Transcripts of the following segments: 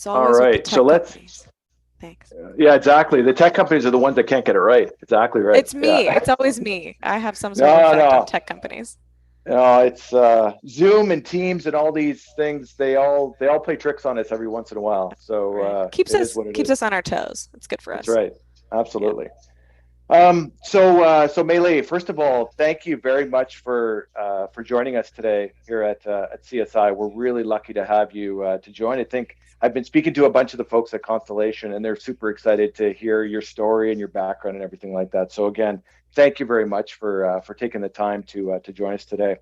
It's All always with the right. So tech let's, companies. Thanks. yeah, exactly. The tech companies are the ones that can't get it right. Exactly right. It's me. Yeah. It's always me. I have some sort of No, effect on no. tech companies. No, it's Zoom and Teams and all these things. They all play tricks on us every once in a while. So Right. Keeps it is us what it keeps is. us on our toes. It's good for That's us. right. Yeah. Absolutely. So Meyli, first of all, thank you very much for joining us today here at CSI. We're really lucky to have you to join. I think I've been speaking to a bunch of the folks at Constellation, and they're super excited to hear your story and your background and everything like that. So again, thank you very much for taking the time to join us today.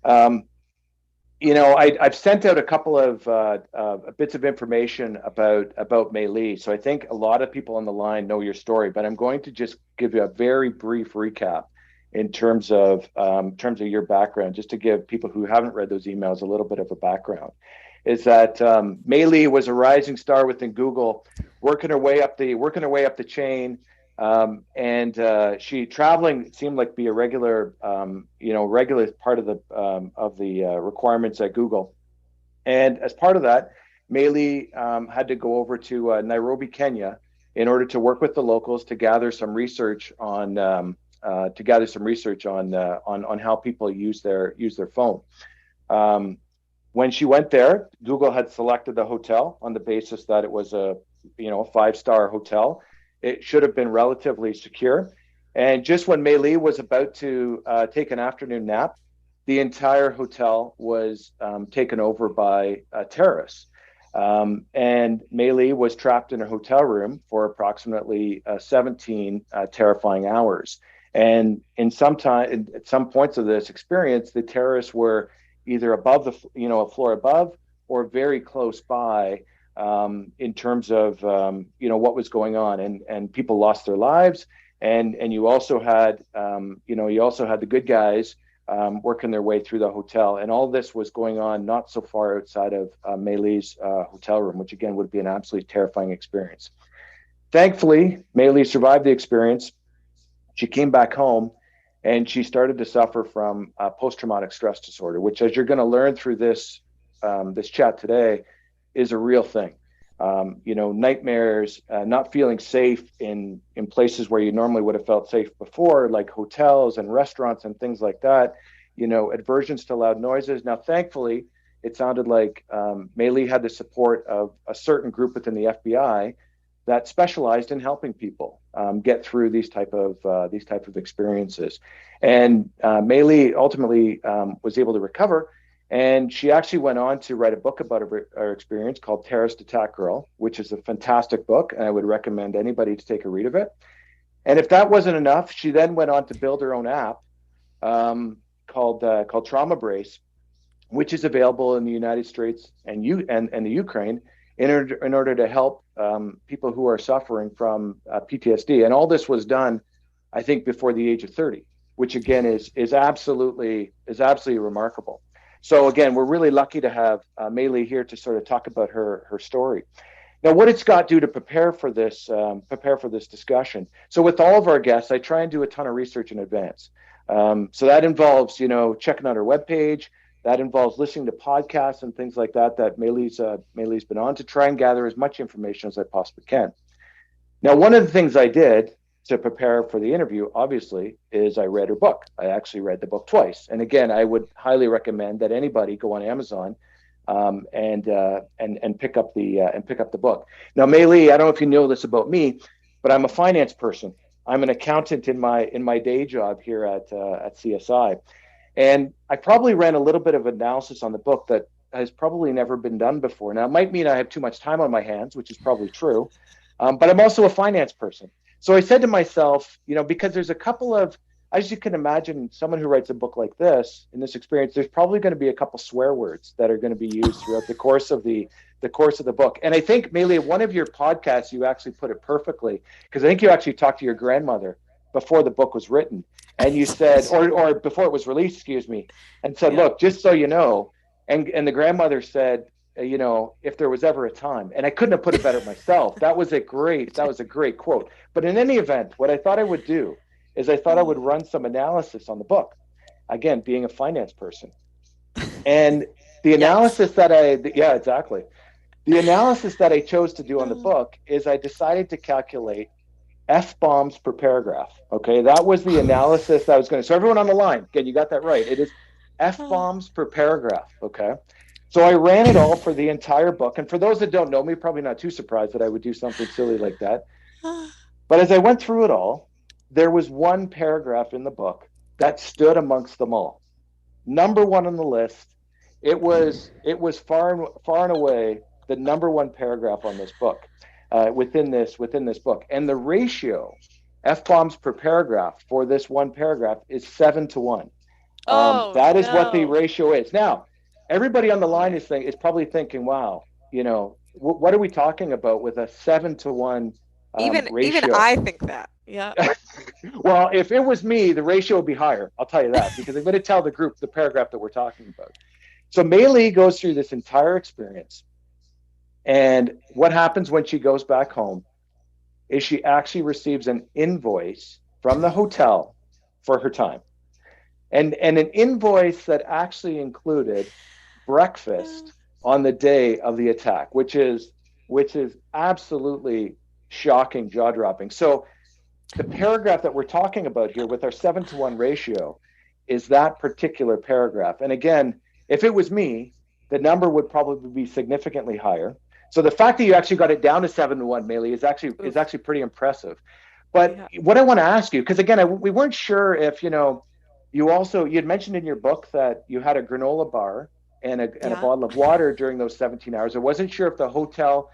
Um, I've sent out a couple of bits of information about Meyli, so I think a lot of people on the line know your story. But I'm going to just give you a very brief recap in terms of your background, just to give people who haven't read those emails a little bit of a background. Is that Meyli was a rising star within Google, working her way up the chain. And she traveling seemed like be a regular part of the requirements at Google. And as part of that, Meyli had to go over to Nairobi, Kenya, in order to work with the locals to gather some research on how people use their phone. Um, when she went there, Google had selected the hotel on the basis that it was a 5-star hotel. It should have been relatively secure. And just when Meyli was about to take an afternoon nap, the entire hotel was taken over by terrorists. And Meyli was trapped in a hotel room for approximately 17 terrifying hours. And at some points of this experience, the terrorists were either above a floor above, or very close by, in terms of what was going on, and people lost their lives, and you also had the good guys working their way through the hotel, and all this was going on not so far outside of Meyli's hotel room, which again would be an absolutely terrifying experience. Thankfully, Meyli survived the experience. She came back home, and she started to suffer from post-traumatic stress disorder, which, as you're going to learn through this chat today, is a real thing. Nightmares, not feeling safe in places where you normally would have felt safe before, like hotels and restaurants and things like that. Aversions to loud noises. Now, thankfully, it sounded like Meyli had the support of a certain group within the FBI that specialized in helping people get through these type of experiences. And Meyli ultimately was able to recover, and she actually went on to write a book about her experience called Terrorist Attack Girl, which is a fantastic book, and I would recommend anybody to take a read of it. And if that wasn't enough, she then went on to build her own app called Trauma Brace, which is available in the United States and the Ukraine in order to help people who are suffering from PTSD. And all this was done, I think, before the age of 30, which again is absolutely remarkable. So again, we're really lucky to have Meyli here to sort of talk about her story. Now, what did Scott do to prepare for this discussion? So with all of our guests, I try and do a ton of research in advance. So that involves, checking out our webpage. That involves listening to podcasts and things like that Meyli's been on, to try and gather as much information as I possibly can. Now, one of the things I did to prepare for the interview, obviously, is I read her book. I actually read the book twice. And again, I would highly recommend that anybody go on Amazon and pick up the book. Now, Meyli, I don't know if you know this about me, but I'm a finance person. I'm an accountant in my day job here at CSI. And I probably ran a little bit of analysis on the book that has probably never been done before. Now, it might mean I have too much time on my hands, which is probably true, but I'm also a finance person. So I said to myself, because there's a couple of, as you can imagine, someone who writes a book like this, in this experience, there's probably going to be a couple swear words that are going to be used throughout the course of the book. And I think, Meyli, one of your podcasts, you actually put it perfectly, because I think you actually talked to your grandmother before the book was written. And you said, or before it was released, excuse me, and said, Yeah. look, just so you know, and the grandmother said, if there was ever a time, and I couldn't have put it better myself. That was a great quote. But in any event, what I thought I would do is I thought I would run some analysis on the book, again, being a finance person. And the Yikes. analysis yeah, exactly. The analysis that I chose to do on the Oh. book is I decided to calculate F bombs per paragraph. Okay, that was the analysis that I was going to. So everyone on the line, again, you got that right. It is F bombs per paragraph. Okay, so I ran it all for the entire book. And for those that don't know me, probably not too surprised that I would do something silly like that. But as I went through it all, there was one paragraph in the book that stood amongst them all. Number one on the list. It was far and away the number one paragraph on this book, within this book, and the ratio f bombs per paragraph for this one paragraph is 7 to 1. Oh That is what the no. ratio is. Now, everybody on the line is probably thinking, "Wow, what are we talking about with a 7 to 1 Even ratio?" I think that. Yeah. Well, if it was me, the ratio would be higher. I'll tell you that because I'm going to tell the group the paragraph that we're talking about. So Meyli goes through this entire experience, and what happens when she goes back home is she actually receives an invoice from the hotel for her time, and an invoice that actually included breakfast on the day of the attack, which is absolutely shocking, jaw dropping. So the paragraph that we're talking about here with our 7 to 1 ratio is that particular paragraph. And again, if it was me, the number would probably be significantly higher. So the fact that you actually got it down to 7 to 1, Meli, is actually pretty impressive. But Yeah. what I want to ask you, because again, we weren't sure if you had mentioned in your book that you had a granola bar and a Yeah. bottle of water during those 17 hours. I wasn't sure if the hotel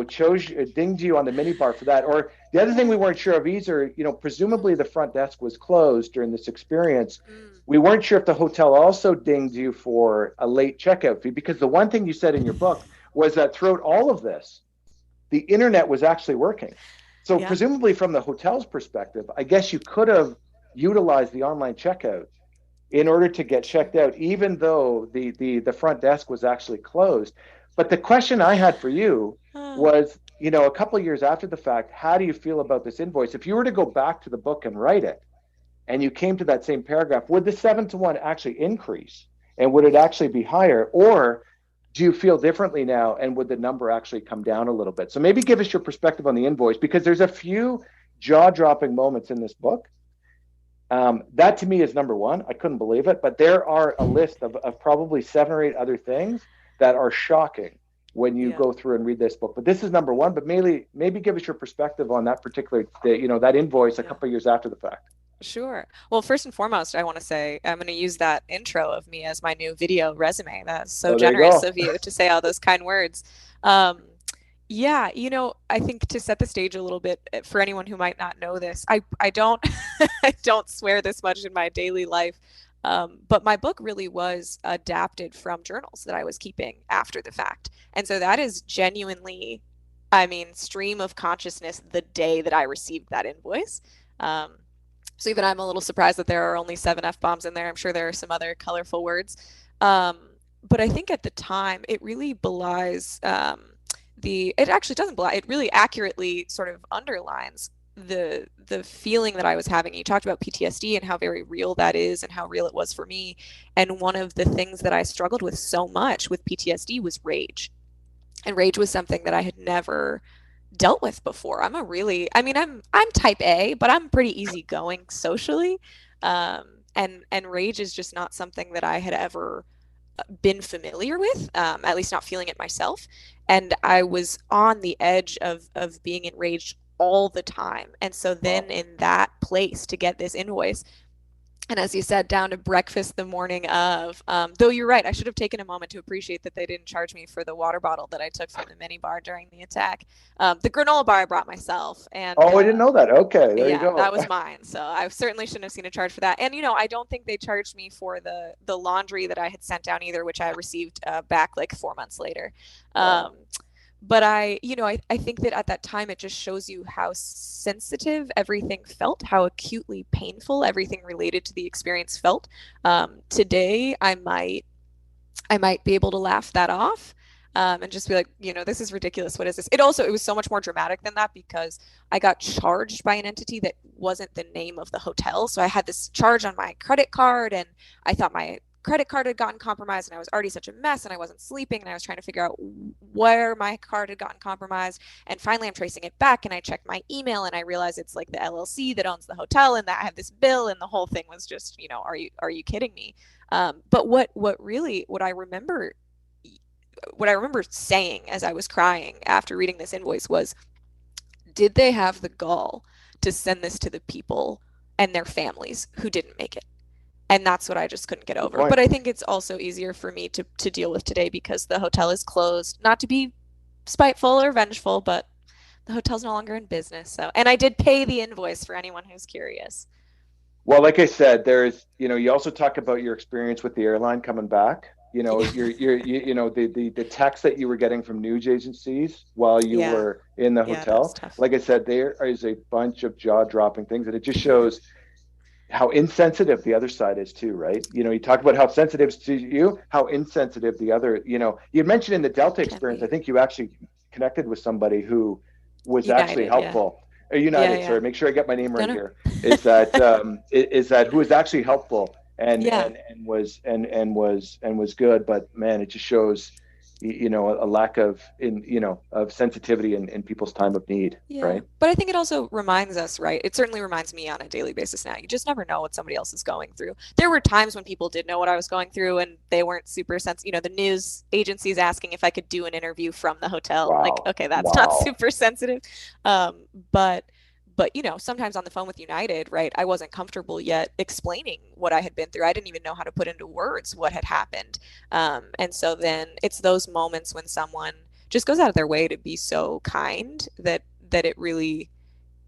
chose dinged you on the minibar for that. Or the other thing we weren't sure of either, presumably the front desk was closed during this experience. Mm. We weren't sure if the hotel also dinged you for a late checkout fee, because the one thing you said in your book was that throughout all of this, the internet was actually working. So Yeah. presumably from the hotel's perspective, I guess you could have utilized the online checkout in order to get checked out, even though the front desk was actually closed. But the question I had for you Oh. was, a couple of years after the fact, how do you feel about this invoice? If you were to go back to the book and write it, and you came to that same paragraph, would the 7 to 1 actually increase? And would it actually be higher? Or do you feel differently now? And would the number actually come down a little bit? So maybe give us your perspective on the invoice, because there's a few jaw dropping moments in this book. That to me is number one. I couldn't believe it. But there are a list of probably 7 or 8 other things that are shocking when you Yeah. go through and read this book. But this is number one. But maybe give us your perspective on that particular, that invoice a Yeah. couple of years after the fact. Sure. Well, first and foremost, I want to say I'm going to use that intro of me as my new video resume. That's so Oh, there you generous go. of you to say all those kind words. Um, yeah, I think to set the stage a little bit for anyone who might not know this, I don't I don't swear this much in my daily life. But my book really was adapted from journals that I was keeping after the fact. And so that is genuinely, I mean, stream of consciousness the day that I received that invoice. Um, so even I'm a little surprised that there are only 7 F bombs in there. I'm sure there are some other colorful words. Um, but I think at the time it really belies it actually doesn't belie, it really accurately sort of underlines the feeling that I was having. You talked about PTSD and how very real that is and how real it was for me. And one of the things that I struggled with so much with PTSD was rage. And rage was something that I had never dealt with before. I mean, I'm type A, but I'm pretty easygoing socially. And rage is just not something that I had ever been familiar with, at least not feeling it myself. And I was on the edge of being enraged all the time. And so then Wow. in that place to get this invoice, and as you said, down to breakfast the morning of. Though you're right, I should have taken a moment to appreciate that they didn't charge me for the water bottle that I took from the mini bar during the attack. The granola bar I brought myself, and Oh, I didn't know that. Okay, there you yeah, that go. was mine. So I certainly shouldn't have seen a charge for that. And I don't think they charged me for the laundry that I had sent down either, which I received back like 4 months later. Wow. Um, but I think that at that time it just shows you how sensitive everything felt, how acutely painful everything related to the experience felt. Today I might be able to laugh that off, and just be like, this is ridiculous. What is this? It was so much more dramatic than that because I got charged by an entity that wasn't the name of the hotel. So I had this charge on my credit card, and I thought my credit card had gotten compromised and I was already such a mess and I wasn't sleeping and I was trying to figure out where my card had gotten compromised. And finally I'm tracing it back and I checked my email and I realized it's like the LLC that owns the hotel and that I have this bill and the whole thing was just, are you kidding me? But what I remember saying as I was crying after reading this invoice was, did they have the gall to send this to the people and their families who didn't make it? And that's what I just couldn't get Good over. point. But I think it's also easier for me to deal with today because the hotel is closed. Not to be spiteful or vengeful, but the hotel's no longer in business. So, and I did pay the invoice for anyone who's curious. Well, like I said, you also talk about your experience with the airline coming back. Yeah. The text that you were getting from news agencies while you Yeah. were in the Yeah, that was hotel. tough. Like I said, there is a bunch of jaw-dropping things, and it just shows how insensitive the other side is too, right? You talk about how sensitive to you, how insensitive the other. You mentioned in the Delta Can experience, I be. think you actually connected with somebody who was actually United, yeah. helpful. Yeah, United, yeah. sorry, make sure I get my name No, right no. here. Is that who was actually helpful Yeah. and was good, but man, it just shows a lack of sensitivity in people's time of need, Yeah. right? But I think it also reminds us, right? It certainly reminds me on a daily basis now. You just never know what somebody else is going through. There were times when people did know what I was going through and they weren't super sensitive. The news agencies asking if I could do an interview from the hotel. Like, Wow, okay, that's not wow, super sensitive. Um, but sometimes on the phone with United, right, I wasn't comfortable yet explaining what I had been through. I didn't even know how to put into words what had happened. And so then it's those moments when someone just goes out of their way to be so kind that it really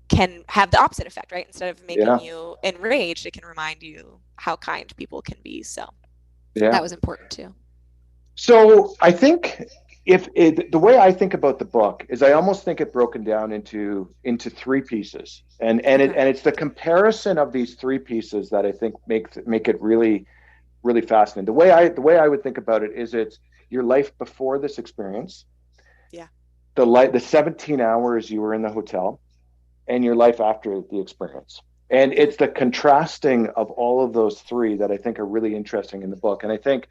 can have the opposite effect, right? Instead of making yeah, you enraged, it can remind you how kind people can be. So yeah. that was important too. So I think the way I think about the book is I almost think it broken down into three pieces, Okay. it's the comparison of these three pieces that I think make it really really fascinating. The way I would think about it is it's your life before this experience, Yeah. the 17 hours you were in the hotel, and your life after the experience. And Yeah. it's the contrasting of all of those three that I think are really interesting in the book. And I think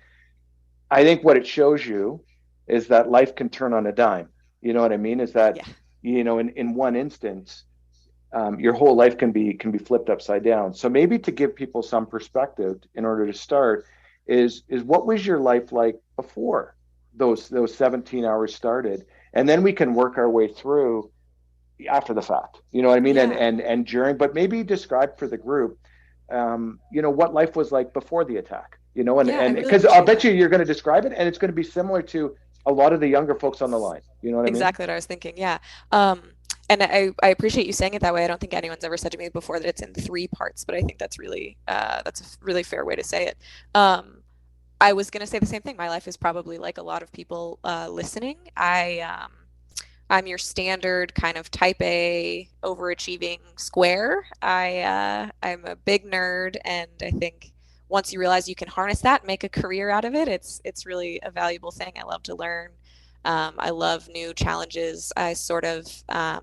what it shows you is that life can turn on a dime. You know what I mean? Is that Yeah. in one instance, your whole life can be flipped upside down. So maybe to give people some perspective in order to start is what was your life like before those 17 hours started, and then we can work our way through after the fact. You know what I mean? And Yeah. and and during, but maybe describe for the group, what life was like before the attack. And Yeah. I and really because I'll appreciate bet that. you're going to describe it, and it's going to be similar to a lot of the younger folks on the line. You know what I mean? Exactly what I was thinking. Yeah. Um, and I appreciate you saying it that way. I don't think anyone's ever said to me before that it's in three parts, but I think that's a really fair way to say it. Um, I was gonna say the same thing. My life is probably like a lot of people listening. I'm your standard kind of type A overachieving square. I'm a big nerd, and I think once you realize you can harness that, and make a career out of it, it's really a valuable thing. I love to learn. I love new challenges. I sort of have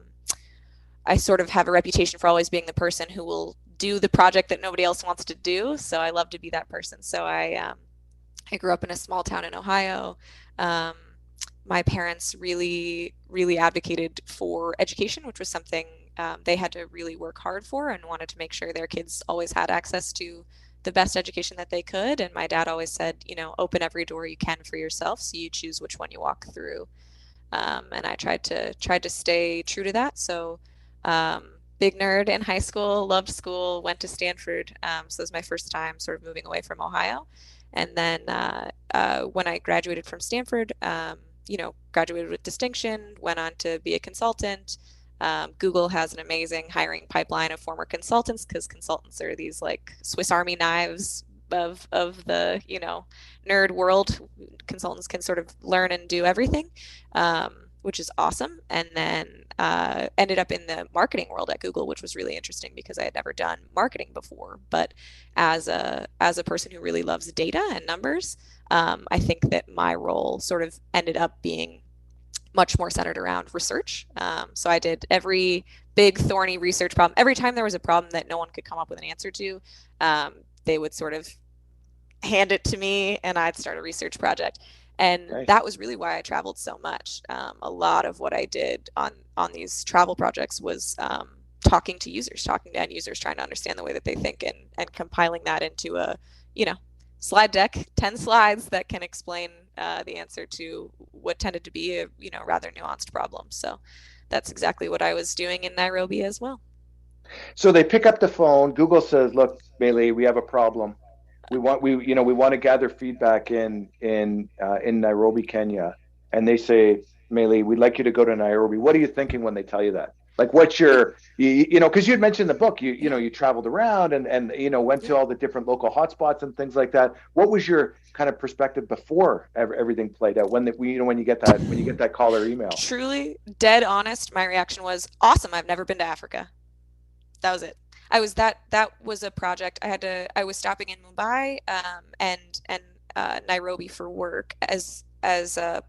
a reputation for always being the person who will do the project that nobody else wants to do. So I love to be that person. So I grew up in a small town in Ohio. Um, my parents really, really advocated for education, which was something they had to really work hard for and wanted to make sure their kids always had access to the best education that they could. And my dad always said, open every door you can for yourself, so you choose which one you walk through. And I tried to stay true to that. So, big nerd in high school, loved school, went to Stanford. So it was my first time sort of moving away from Ohio. And then when I graduated from Stanford, graduated with distinction, went on to be a consultant. Google has an amazing hiring pipeline of former consultants because consultants are these like Swiss Army knives of the nerd world. Consultants can sort of learn and do everything, which is awesome. And then ended up in the marketing world at Google, which was really interesting because I had never done marketing before. But as a person who really loves data and numbers, I think that my role sort of ended up being much more centered around research. So I did every big thorny research problem. Every time there was a problem that no one could come up with an answer to, they would sort of hand it to me and I'd start a research project. And Nice. that was really why I traveled so much. A lot of what I did on these travel projects was talking to users, talking to end users, trying to understand the way that they think, and compiling that into a, you know, slide deck, 10 slides that can explain the answer to what tended to be a, you know, rather nuanced problem. So that's exactly what I was doing in Nairobi as well. So they pick up the phone. Google says, "Look, Meyli, we have a problem. We want to gather feedback in Nairobi, Kenya." And they say, "Meyli, we'd like you to go to Nairobi." What are you thinking when they tell you that? Like, what's your because you had mentioned in the book, Yeah, you traveled around and went yeah. to all the different local hotspots and things like that. What was your kind of perspective before everything played out when you get that call or email? Truly, dead honest, my reaction was awesome. I've never been to Africa. That was it. That was a project I was stopping in Mumbai and Nairobi for work as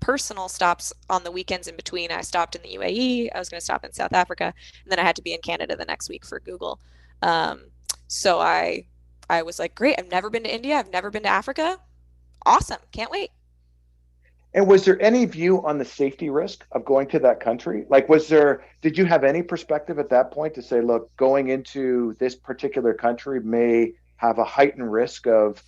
personal stops on the weekends in between. I stopped in the UAE. I was going to stop in South Africa, and then I had to be in Canada the next week for Google. Um, so I was like, great. I've never been to India. I've never been to Africa. Awesome. Can't wait. And was there any view on the safety risk of going to that country? Like, did you have any perspective at that point to say, look, going into this particular country may have a heightened risk of,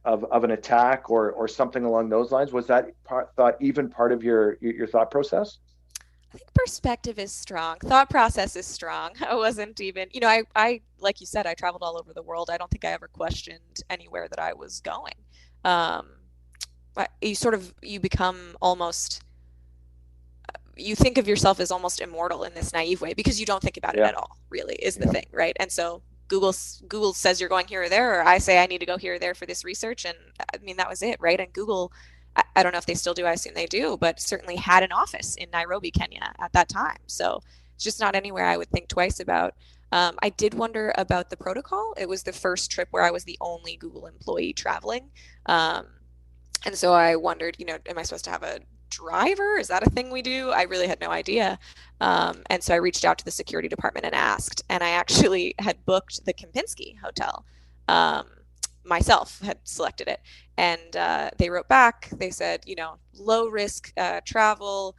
of an attack or something along those lines? Was that thought even part of your thought process? I think perspective is strong. Thought process is strong. I wasn't even, like you said, I traveled all over the world. I don't think I ever questioned anywhere that I was going. Um, but you become almost, you think of yourself as almost immortal in this naive way because you don't think about it Yeah, at all, really, is the yeah, thing, right? And so Google says you're going here or there, or I say I need to go here or there for this research, and I mean that was it, right? And Google, I don't know if they still do. I assume they do, but certainly had an office in Nairobi, Kenya, at that time. So it's just not anywhere I would think twice about. I did wonder about the protocol. It was the first trip where I was the only Google employee traveling. Um, and so I wondered, am I supposed to have a driver? Is that a thing we do? I really had no idea. And so I reached out to the security department and asked, and I actually had booked the Kempinski Hotel. Um, Myself had selected it. And they wrote back. They said, low risk travel.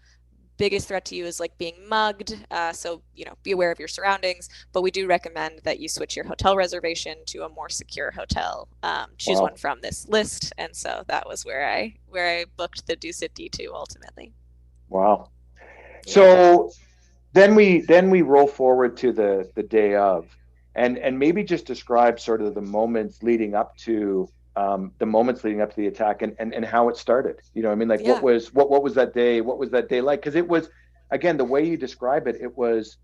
Biggest threat to you is like being mugged. So, be aware of your surroundings. But we do recommend that you switch your hotel reservation to a more secure hotel. Choose one wow, from this list. And so that was where I booked the Dusit D2 ultimately. wow. Yeah. So then we roll forward to the day of, and maybe just describe sort of the moments leading up to the attack and how it started. I mean, like Yeah. what was that day? What was that day like? Because it was, again, the way you describe it, it was,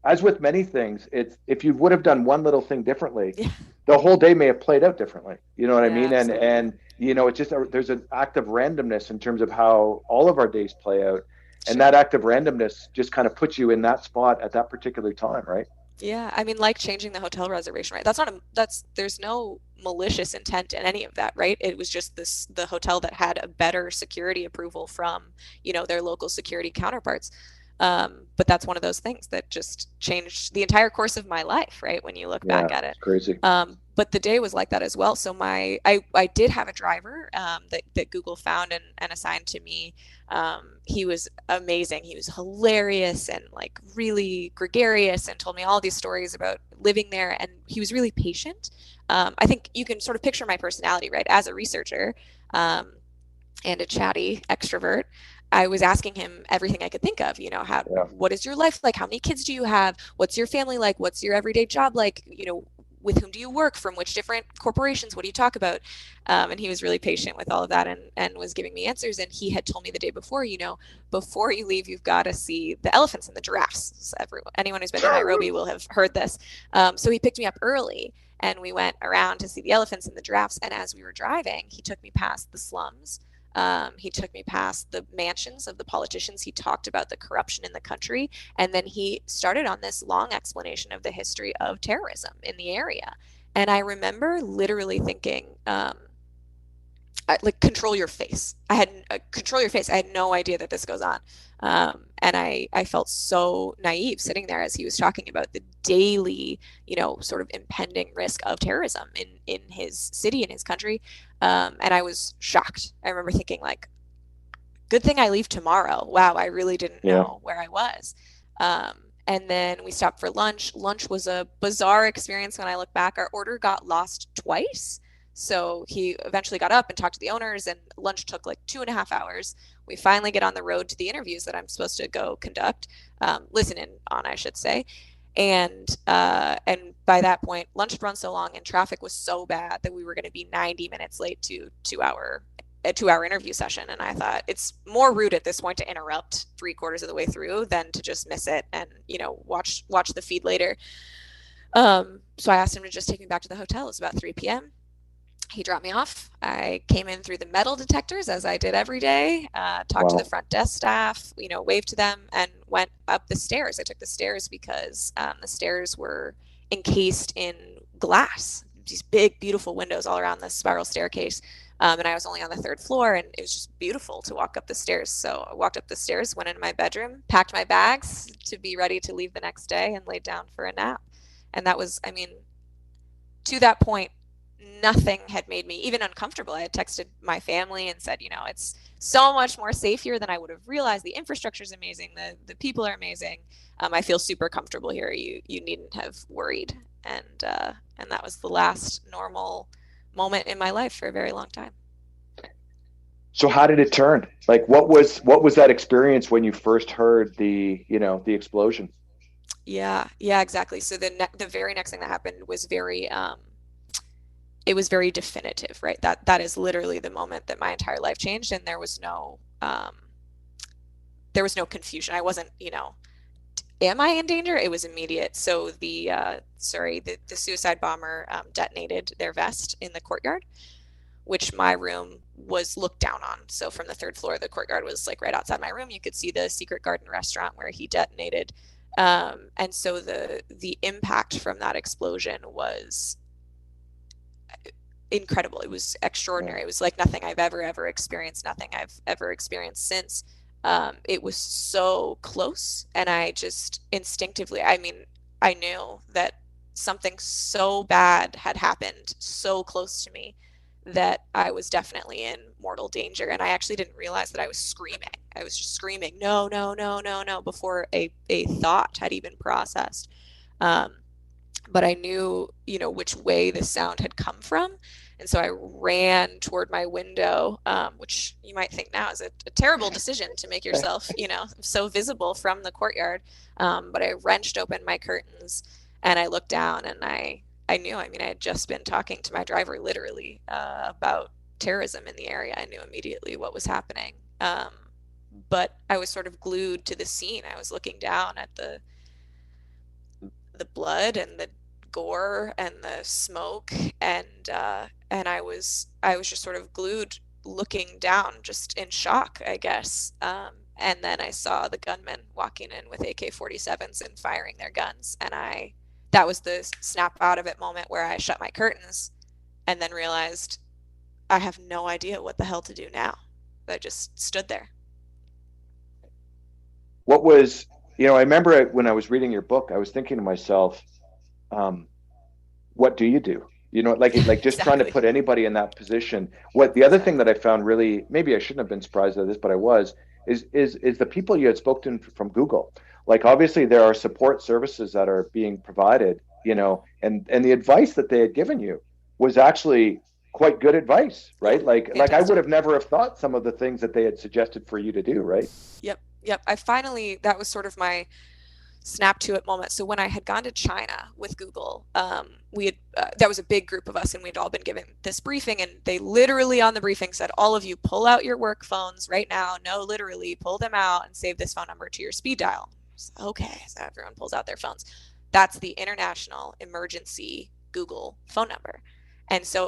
as with many things, it's if you would have done one little thing differently, Yeah. the whole day may have played out differently. You know what I Yeah, mean? And absolutely. it's just there's an act of randomness in terms of how all of our days play out, and that Sure. act of randomness just kind of puts you in that spot at that particular time, right? Yeah, I mean, like changing the hotel reservation, right? There's no malicious intent in any of that, right? It was just the hotel that had a better security approval from, their local security counterparts. But that's one of those things that just changed the entire course of my life, right? When you look Yeah, back at it. it's crazy. But the day was like that as well. So I did have a driver that Google found and assigned to me. He was amazing. He was hilarious and like really gregarious and told me all these stories about living there. And he was really patient. I think you can sort of picture my personality, right? As a researcher um, and a chatty extrovert, I was asking him everything I could think of. Yeah, What is your life like? How many kids do you have? What's your family like? What's your everyday job like? With whom do you work? From which different corporations? What do you talk about? And he was really patient with all of that and was giving me answers. And he had told me the day before, before you leave, you've got to see the elephants and the giraffes. So anyone who's been to Nairobi will have heard this. So he picked me up early and we went around to see the elephants and the giraffes. And as we were driving, he took me past the slums. He took me past the mansions of the politicians. He talked about the corruption in the country. And then he started on this long explanation of the history of terrorism in the area. And I remember literally thinking, like, control your face. Control your face. I had no idea that this goes on. And I felt so naive sitting there as he was talking about the daily, sort of impending risk of terrorism in his city, in his country. And I was shocked. I remember thinking like, good thing I leave tomorrow. Wow, I really didn't Yeah. know where I was. Um, and then we stopped for lunch. Lunch was a bizarre experience when I look back. Our order got lost twice. So he eventually got up and talked to the owners, and lunch took like 2.5 hours. We finally get on the road to the interviews that I'm supposed to go conduct, listen in on, I should say. And by that point, lunch had run so long and traffic was so bad that we were going to be 90 minutes late to a 2 hour interview session. And I thought it's more rude at this point to interrupt 3/4 of the way through than to just miss it and, watch the feed later. So I asked him to just take me back to the hotel. It was about 3 p.m. He dropped me off. I came in through the metal detectors as I did every day, talked to the Wow. front desk staff, waved to them, and went up the stairs. I took the stairs because the stairs were encased in glass, these big, beautiful windows all around the spiral staircase. And I was only on the third floor, and it was just beautiful to walk up the stairs. So I walked up the stairs, went into my bedroom, packed my bags to be ready to leave the next day, and laid down for a nap. And that was, I mean, to that point, nothing had made me even uncomfortable. I had texted my family and said, it's so much more safe here than I would have realized. The infrastructure is amazing. The people are amazing. I feel super comfortable here. You needn't have worried. And that was the last normal moment in my life for a very long time. So how did it turn? Like what was that experience when you first heard the explosion? Yeah, yeah, exactly. So the very next thing that happened was it was very definitive, right? That is literally the moment that my entire life changed, and there was no confusion. I wasn't, am I in danger? It was immediate. So the suicide bomber detonated their vest in the courtyard, which my room was looked down on. So from the third floor, the courtyard was like right outside my room. You could see the Secret Garden restaurant where he detonated. And so the impact from that explosion was incredible. It was Yeah. extraordinary. It was like nothing I've ever experienced, nothing I've ever experienced since. It was so close, and I just instinctively, I mean, I knew that something so bad had happened so close to me that I was definitely in mortal danger. And I actually didn't realize that I was screaming. I was just screaming, no, no, no, no, no, before a thought had even processed. Um, but I knew, which way the sound had come from. And so I ran toward my window, which you might think now is a terrible decision to make yourself, so visible from the courtyard. But I wrenched open my curtains and I looked down and I knew, I mean, I had just been talking to my driver literally about terrorism in the area. I knew immediately what was happening. But I was sort of glued to the scene. I was looking down at the blood and the gore and the smoke, and I was just sort of glued looking down just in shock, I guess. And then I saw the gunmen walking in with AK-47s and firing their guns, and I that was the snap out of it moment where I shut my curtains and then realized I have no idea what the hell to do now. I just stood there. What was, I remember when I was reading your book, I was thinking to myself, um, what do you do? Like just trying to Exactly. put anybody in that position. What the other thing that I found really, maybe I shouldn't have been surprised at this, but I was, is the people you had spoken to from Google. Like obviously there are support services that are being provided, and the advice that they had given you was actually quite good advice, Yeah, right? Like I would fantastic. have never have thought some of the things that they had suggested for you to do, right? Yep, yep. That was sort of my snap to it moment. So when I had gone to China with Google, that was a big group of us, and we'd all been given this briefing, and they literally on the briefing said, all of you pull out your work phones right now. No, literally pull them out and save this phone number to your speed dial. So, okay, so everyone pulls out their phones. That's the international emergency Google phone number. And so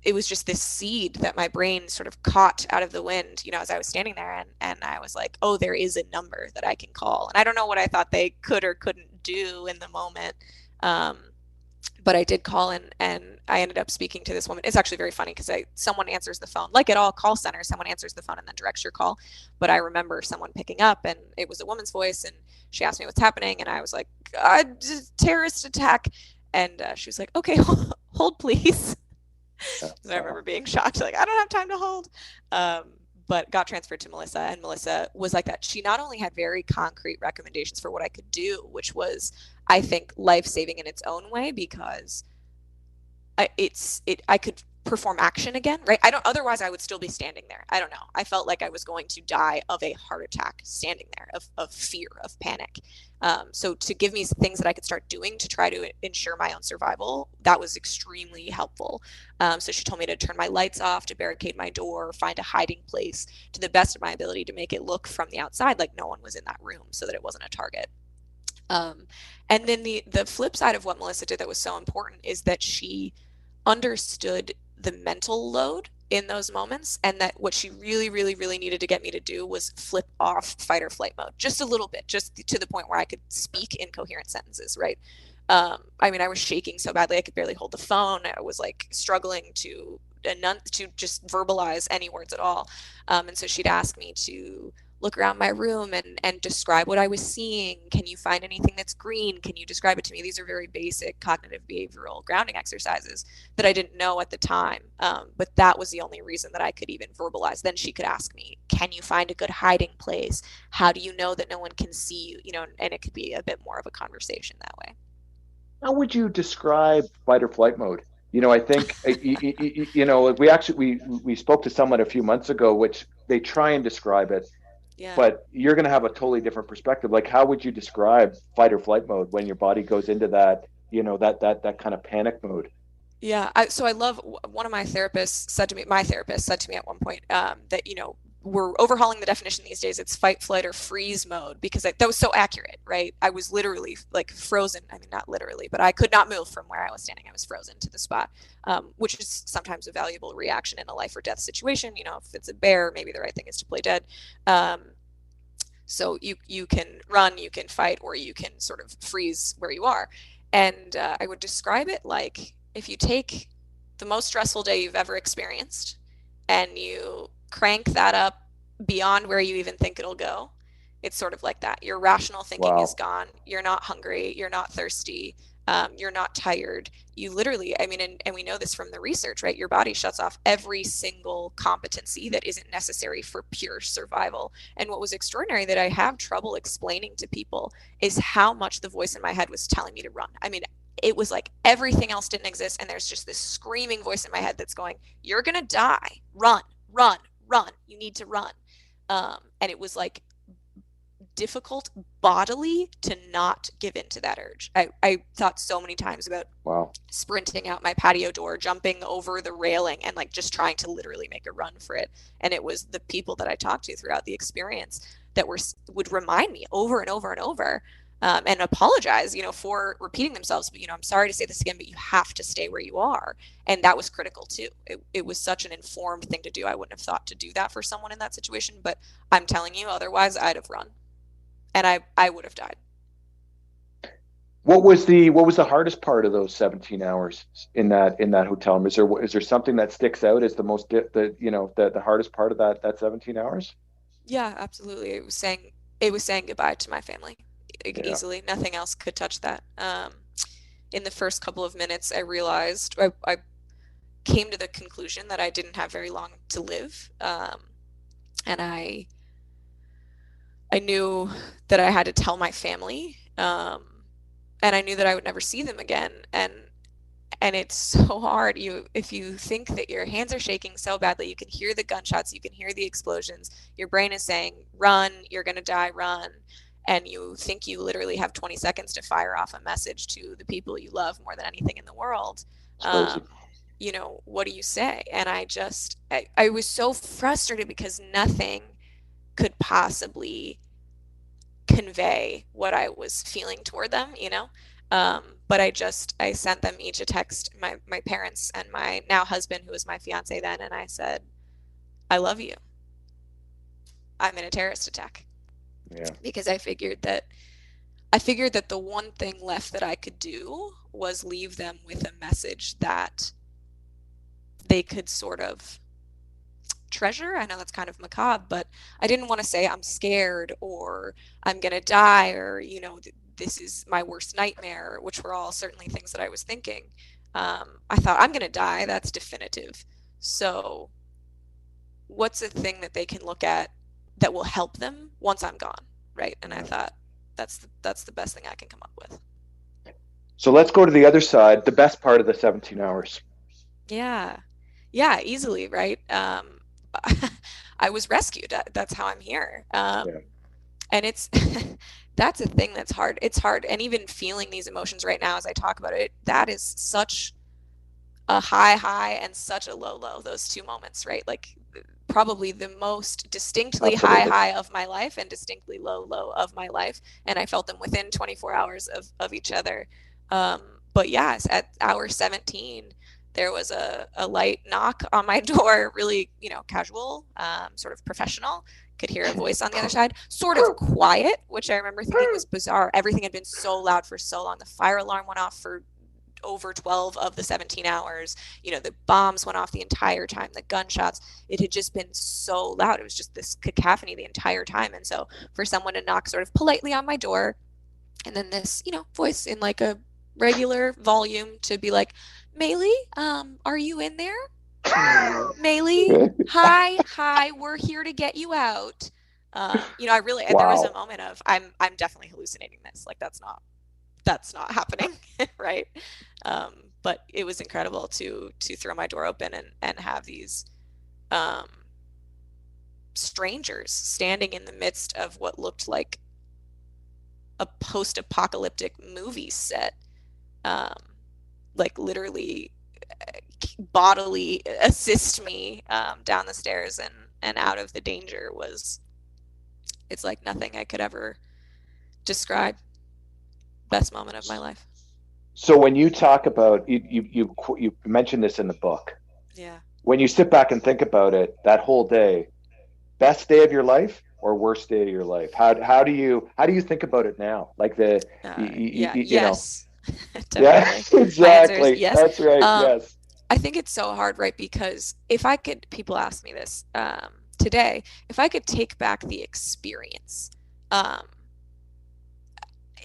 it was just this seed that my brain sort of caught out of the wind, as I was standing there, and I was like, oh, there is a number that I can call. And I don't know what I thought they could or couldn't do in the moment. Um, but I did call, and I ended up speaking to this woman. It's actually very funny because someone answers the phone, like at all call centers, someone answers the phone and then directs your call. But I remember someone picking up, and it was a woman's voice, and she asked me what's happening, and I was like, terrorist attack. And she was like, okay, hold please. Yeah. So I remember Wow. being shocked, like, I don't have time to hold. Um, but got transferred to Melissa, and Melissa was like that. She not only had very concrete recommendations for what I could do, which was, I think, life saving in its own way because I could perform action again, right? I don't otherwise I would still be standing there. I don't know. I felt like I was going to die of a heart attack standing there of fear, of panic. So to give me things that I could start doing to try to ensure my own survival, that was extremely helpful. So she told me to turn my lights off, to barricade my door, find a hiding place to the best of my ability to make it look from the outside like no one was in that room so that it wasn't a target. Um, and then the flip side of what Melissa did that was so important is that she understood the mental load in those moments, and that what she really, really, really needed to get me to do was flip off fight or flight mode just a little bit, just to the point where I could speak in coherent sentences, right? I mean, I was shaking so badly I could barely hold the phone. I was like struggling to just verbalize any words at all. And so she'd ask me to look around my room and describe what I was seeing. Can you find anything that's green? Can you describe it to me? These are very basic cognitive behavioral grounding exercises that I didn't know at the time. But that was the only reason that I could even verbalize. Then she could ask me, can you find a good hiding place? How do you know that no one can see you? You know, and it could be a bit more of a conversation that way. How would you describe fight or flight mode? I think like we spoke to someone a few months ago, which they try and describe it, Yeah. but you're going to have a totally different perspective. Like, how would you describe fight or flight mode when your body goes into that, that kind of panic mode? Yeah. So I love one of my therapist said to me at one point that, we're overhauling the definition these days. It's fight, flight, or freeze mode because that was so accurate, right? I was literally like frozen. I mean, not literally, but I could not move from where I was standing. I was frozen to the spot, which is sometimes a valuable reaction in a life or death situation. You know, if it's a bear, maybe the right thing is to play dead. Um, so you can run, you can fight, or you can sort of freeze where you are. And I would describe it like if you take the most stressful day you've ever experienced and you crank that up beyond where you even think it'll go. It's sort of like that. Your rational thinking is Wow. gone. You're not hungry. You're not thirsty. You're not tired. You literally, I mean, and we know this from the research, right? Your body shuts off every single competency that isn't necessary for pure survival. And what was extraordinary that I have trouble explaining to people is how much the voice in my head was telling me to run. I mean, it was like everything else didn't exist. And there's just this screaming voice in my head that's going, you're going to die. Run, run, run. You need to run. And it was like difficult bodily to not give in to that urge. I thought so many times about Wow. sprinting out my patio door, jumping over the railing, and like just trying to literally make a run for it. And it was the people that I talked to throughout the experience that would remind me over and over and over, and apologize, for repeating themselves. But I'm sorry to say this again, but you have to stay where you are. And that was critical too. It was such an informed thing to do. I wouldn't have thought to do that for someone in that situation, but I'm telling you, otherwise I'd have run and I would have died. What was the hardest part of those 17 hours in that hotel room? Is there something that sticks out as the most the hardest part of that 17 hours? Yeah, absolutely. It was saying goodbye to my family Yeah. easily. Nothing else could touch that. In the first couple of minutes, I realized I came to the conclusion that I didn't have very long to live, and I knew that I had to tell my family, and I knew that I would never see them again. And it's so hard. If you think that your hands are shaking so badly, you can hear the gunshots, you can hear the explosions. Your brain is saying, "Run! You're gonna die! Run!" And you think you literally have 20 seconds to fire off a message to the people you love more than anything in the world. It's Um, crazy. what do you say? And I was so frustrated because nothing could possibly convey what I was feeling toward them. But I sent them each a text, my parents and my now husband, who was my fiance then, and I said, I love you. I'm in a terrorist attack. Yeah. Because I figured that the one thing left that I could do was leave them with a message that they could sort of treasure. I know that's kind of macabre, but I didn't want to say I'm scared or I'm going to die or, this is my worst nightmare, which were all certainly things that I was thinking. I thought, I'm gonna die. That's definitive. So what's a thing that they can look at that will help them once I'm gone, right? And I Yeah. thought that's the best thing I can come up with. So let's go to the other side, the best part of the 17 hours. Yeah. Yeah, easily, right? I was rescued. That's how I'm here. Yeah. And it's that's a thing that's hard. It's hard. And even feeling these emotions right now as I talk about it, that is such a high and such a low, those two moments, right? Like probably the most distinctly Absolutely. high of my life and distinctly low of my life. And I felt them within 24 hours of each other. Um, but yes, at hour 17, there was a light knock on my door, really, casual, sort of professional. Could hear a voice on the other side, sort of quiet, which I remember thinking was bizarre. Everything had been so loud for so long. The fire alarm went off for over 12 of the 17 hours. The bombs went off the entire time, the gunshots. It had just been so loud. It was just this cacophony the entire time. And so for someone to knock sort of politely on my door, and then this, voice in like a regular volume to be like, Meyli, are you in there? Meyli, hi, we're here to get you out. I really, there was a Wow. moment of, I'm definitely hallucinating this. Like that's not happening, right? But it was incredible to throw my door open and have these um, strangers standing in the midst of what looked like a post-apocalyptic movie set, um, like literally bodily assist me down the stairs and out of the danger. It's like nothing I could ever describe. Best moment of my life. So when you talk about you mentioned this in the book. Yeah. When you sit back and think about it, that whole day, best day of your life or worst day of your life? How do you think about it now? Like Yeah, you know, yes, yeah, definitely. My answer is exactly. yes. That's right. Um, Yes. I think it's so hard, right? Because if I could, people ask me this today, if I could take back the experience, um,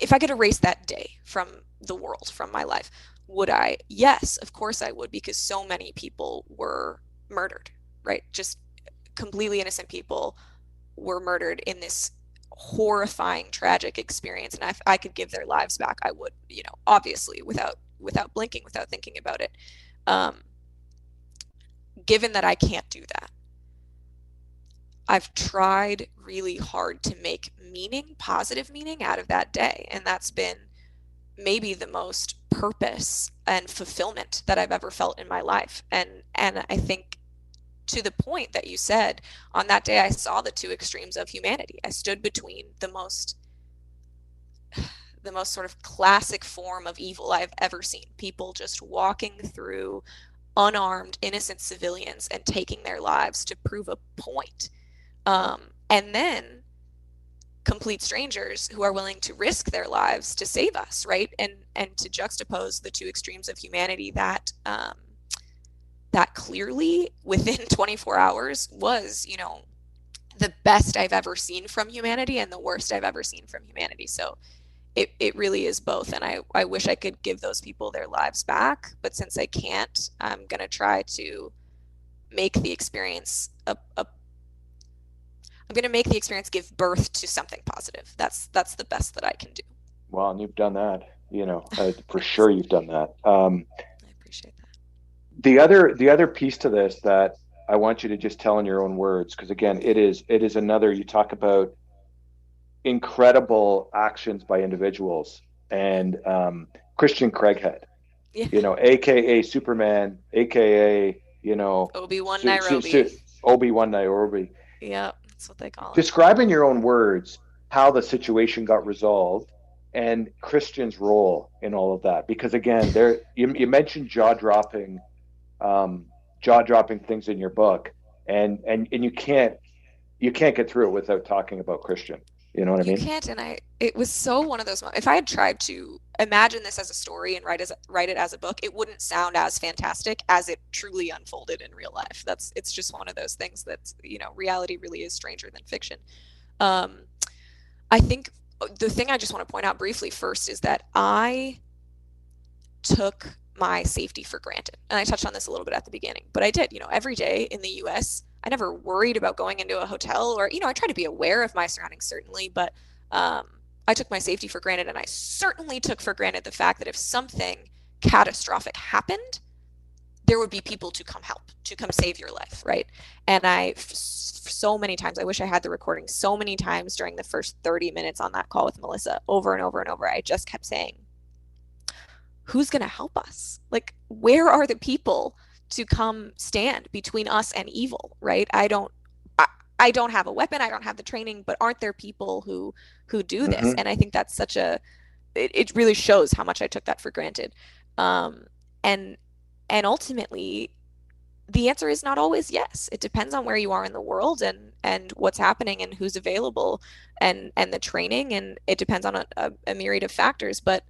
if I could erase that day from the world, from my life, would I? Yes, of course I would, because so many people were murdered, right? Just completely innocent people were murdered in this horrifying, tragic experience. And if I could give their lives back, I would, obviously, without blinking, without thinking about it. Um, Given that I can't do that, I've tried really hard to make meaning, positive meaning out of that day. And that's been maybe the most purpose and fulfillment that I've ever felt in my life. And I think to the point that you said, on that day I saw the two extremes of humanity. I stood between the most sort of classic form of evil I've ever seen. People just walking through unarmed, innocent civilians and taking their lives to prove a point. And then complete strangers who are willing to risk their lives to save us, right? And to juxtapose the two extremes of humanity that clearly within 24 hours was, the best I've ever seen from humanity and the worst I've ever seen from humanity. So it really is both. And I wish I could give those people their lives back. But since I can't, I'm going to try to make the experience I'm going to make the experience give birth to something positive. That's the best that I can do. Well, and you've done that. For Thanks. sure you've done that. I appreciate that. The other piece to this that I want you to just tell in your own words, because again, Yeah. it is another. You talk about incredible actions by individuals and Christian Craighead, Yeah. aka Superman, aka Obi-Wan Nairobi. Obi-Wan Nairobi. Yeah, that's what they call him. Describe in your own words how the situation got resolved and Christian's role in all of that. Because again, there you mentioned um, jaw dropping things in your book, and you can't get through it without talking about Christian. You know what I You mean? can't, and it was so one of those moments. If I had tried to imagine this as a story and write it as a book, it wouldn't sound as fantastic as it truly unfolded in real life. It's just one of those things that, reality really is stranger than fiction. Um, I think the thing I just want to point out briefly first is that I took my safety for granted. And I touched on this a little bit at the beginning, but I did, every day in the US, I never worried about going into a hotel or, I try to be aware of my surroundings, certainly, but um, I took my safety for granted. And I certainly took for granted the fact that if something catastrophic happened, there would be people to come help, to come save your life, right? And so many times, I wish I had the recording, so many times during the first 30 minutes on that call with Melissa, over and over and over, I just kept saying, who's going to help us? Like, where are the people to come stand between us and evil, right? I don't have a weapon, I don't have the training, but aren't there people who do this? Mm-hmm. And I think that's such a it really shows how much I took that for granted. Um, and and ultimately, the answer is not always yes. It depends on where you are in the world and what's happening and who's available and the training, and it depends on a myriad of factors. But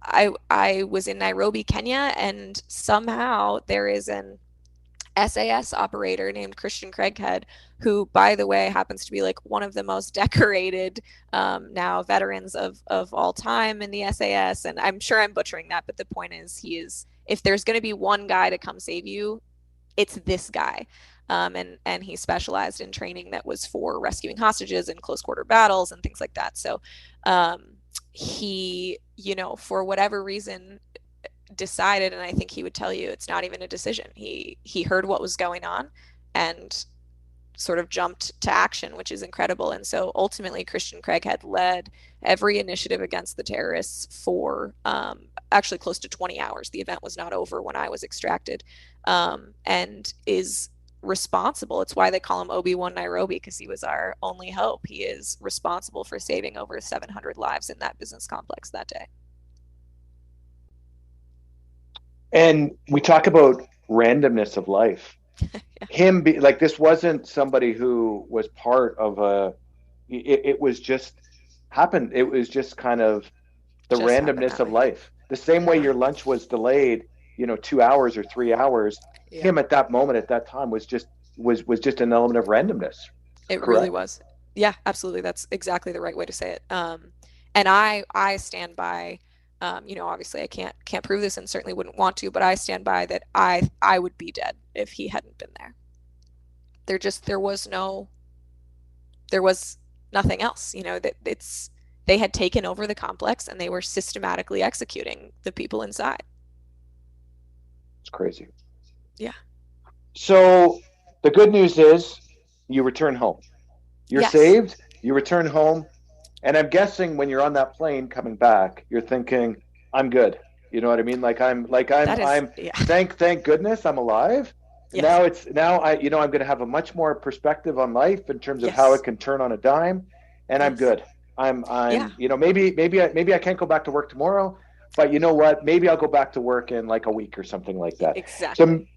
I was in Nairobi, Kenya, and somehow there is an SAS operator named Christian Craighead, who, by the way, happens to be like one of the most decorated now veterans of all time in the SAS. And I'm sure I'm butchering that, but the point is, if there's going to be one guy to come save you, it's this guy. And he specialized in training that was for rescuing hostages and close quarter battles and things like that. So he, for whatever reason, decided, and I think he would tell you it's not even a decision. He heard what was going on and sort of jumped to action, which is incredible. And so ultimately, Christian Craighead led every initiative against the terrorists for actually close to 20 hours. The event was not over when I was extracted, and is responsible. It's why they call him Obi-Wan Nairobi, because he was our only hope. He is responsible for saving over 700 lives in that business complex that day. And we talk about randomness of life. Yeah. Him be like, this wasn't somebody who was part of it was just happened. It was just kind of the Just happened randomness that of way. life. The same way Yeah. your lunch was delayed, 2 hours or 3 hours. Yeah. Him at that moment, at that time, was just an element of randomness. It really Correct. was. Yeah, absolutely. That's exactly the right way to say it. And I stand by, obviously I can't prove this and certainly wouldn't want to, but I stand by that I would be dead if he hadn't been there. There was nothing else, that they had taken over the complex and they were systematically executing the people inside. It's crazy. Yeah. So the good news is you return home. You're Yes. saved. You return home. And I'm guessing when you're on that plane coming back, you're thinking, I'm good. You know what I mean? That is, I'm yeah. thank goodness I'm alive. Yes. Now I'm going to have a much more perspective on life in terms of how it Yes. can turn on a dime, and I'm Yes. good. Yeah. Maybe I can't go back to work tomorrow, but you know what? Maybe I'll go back to work in like a week or something like that. So Exactly.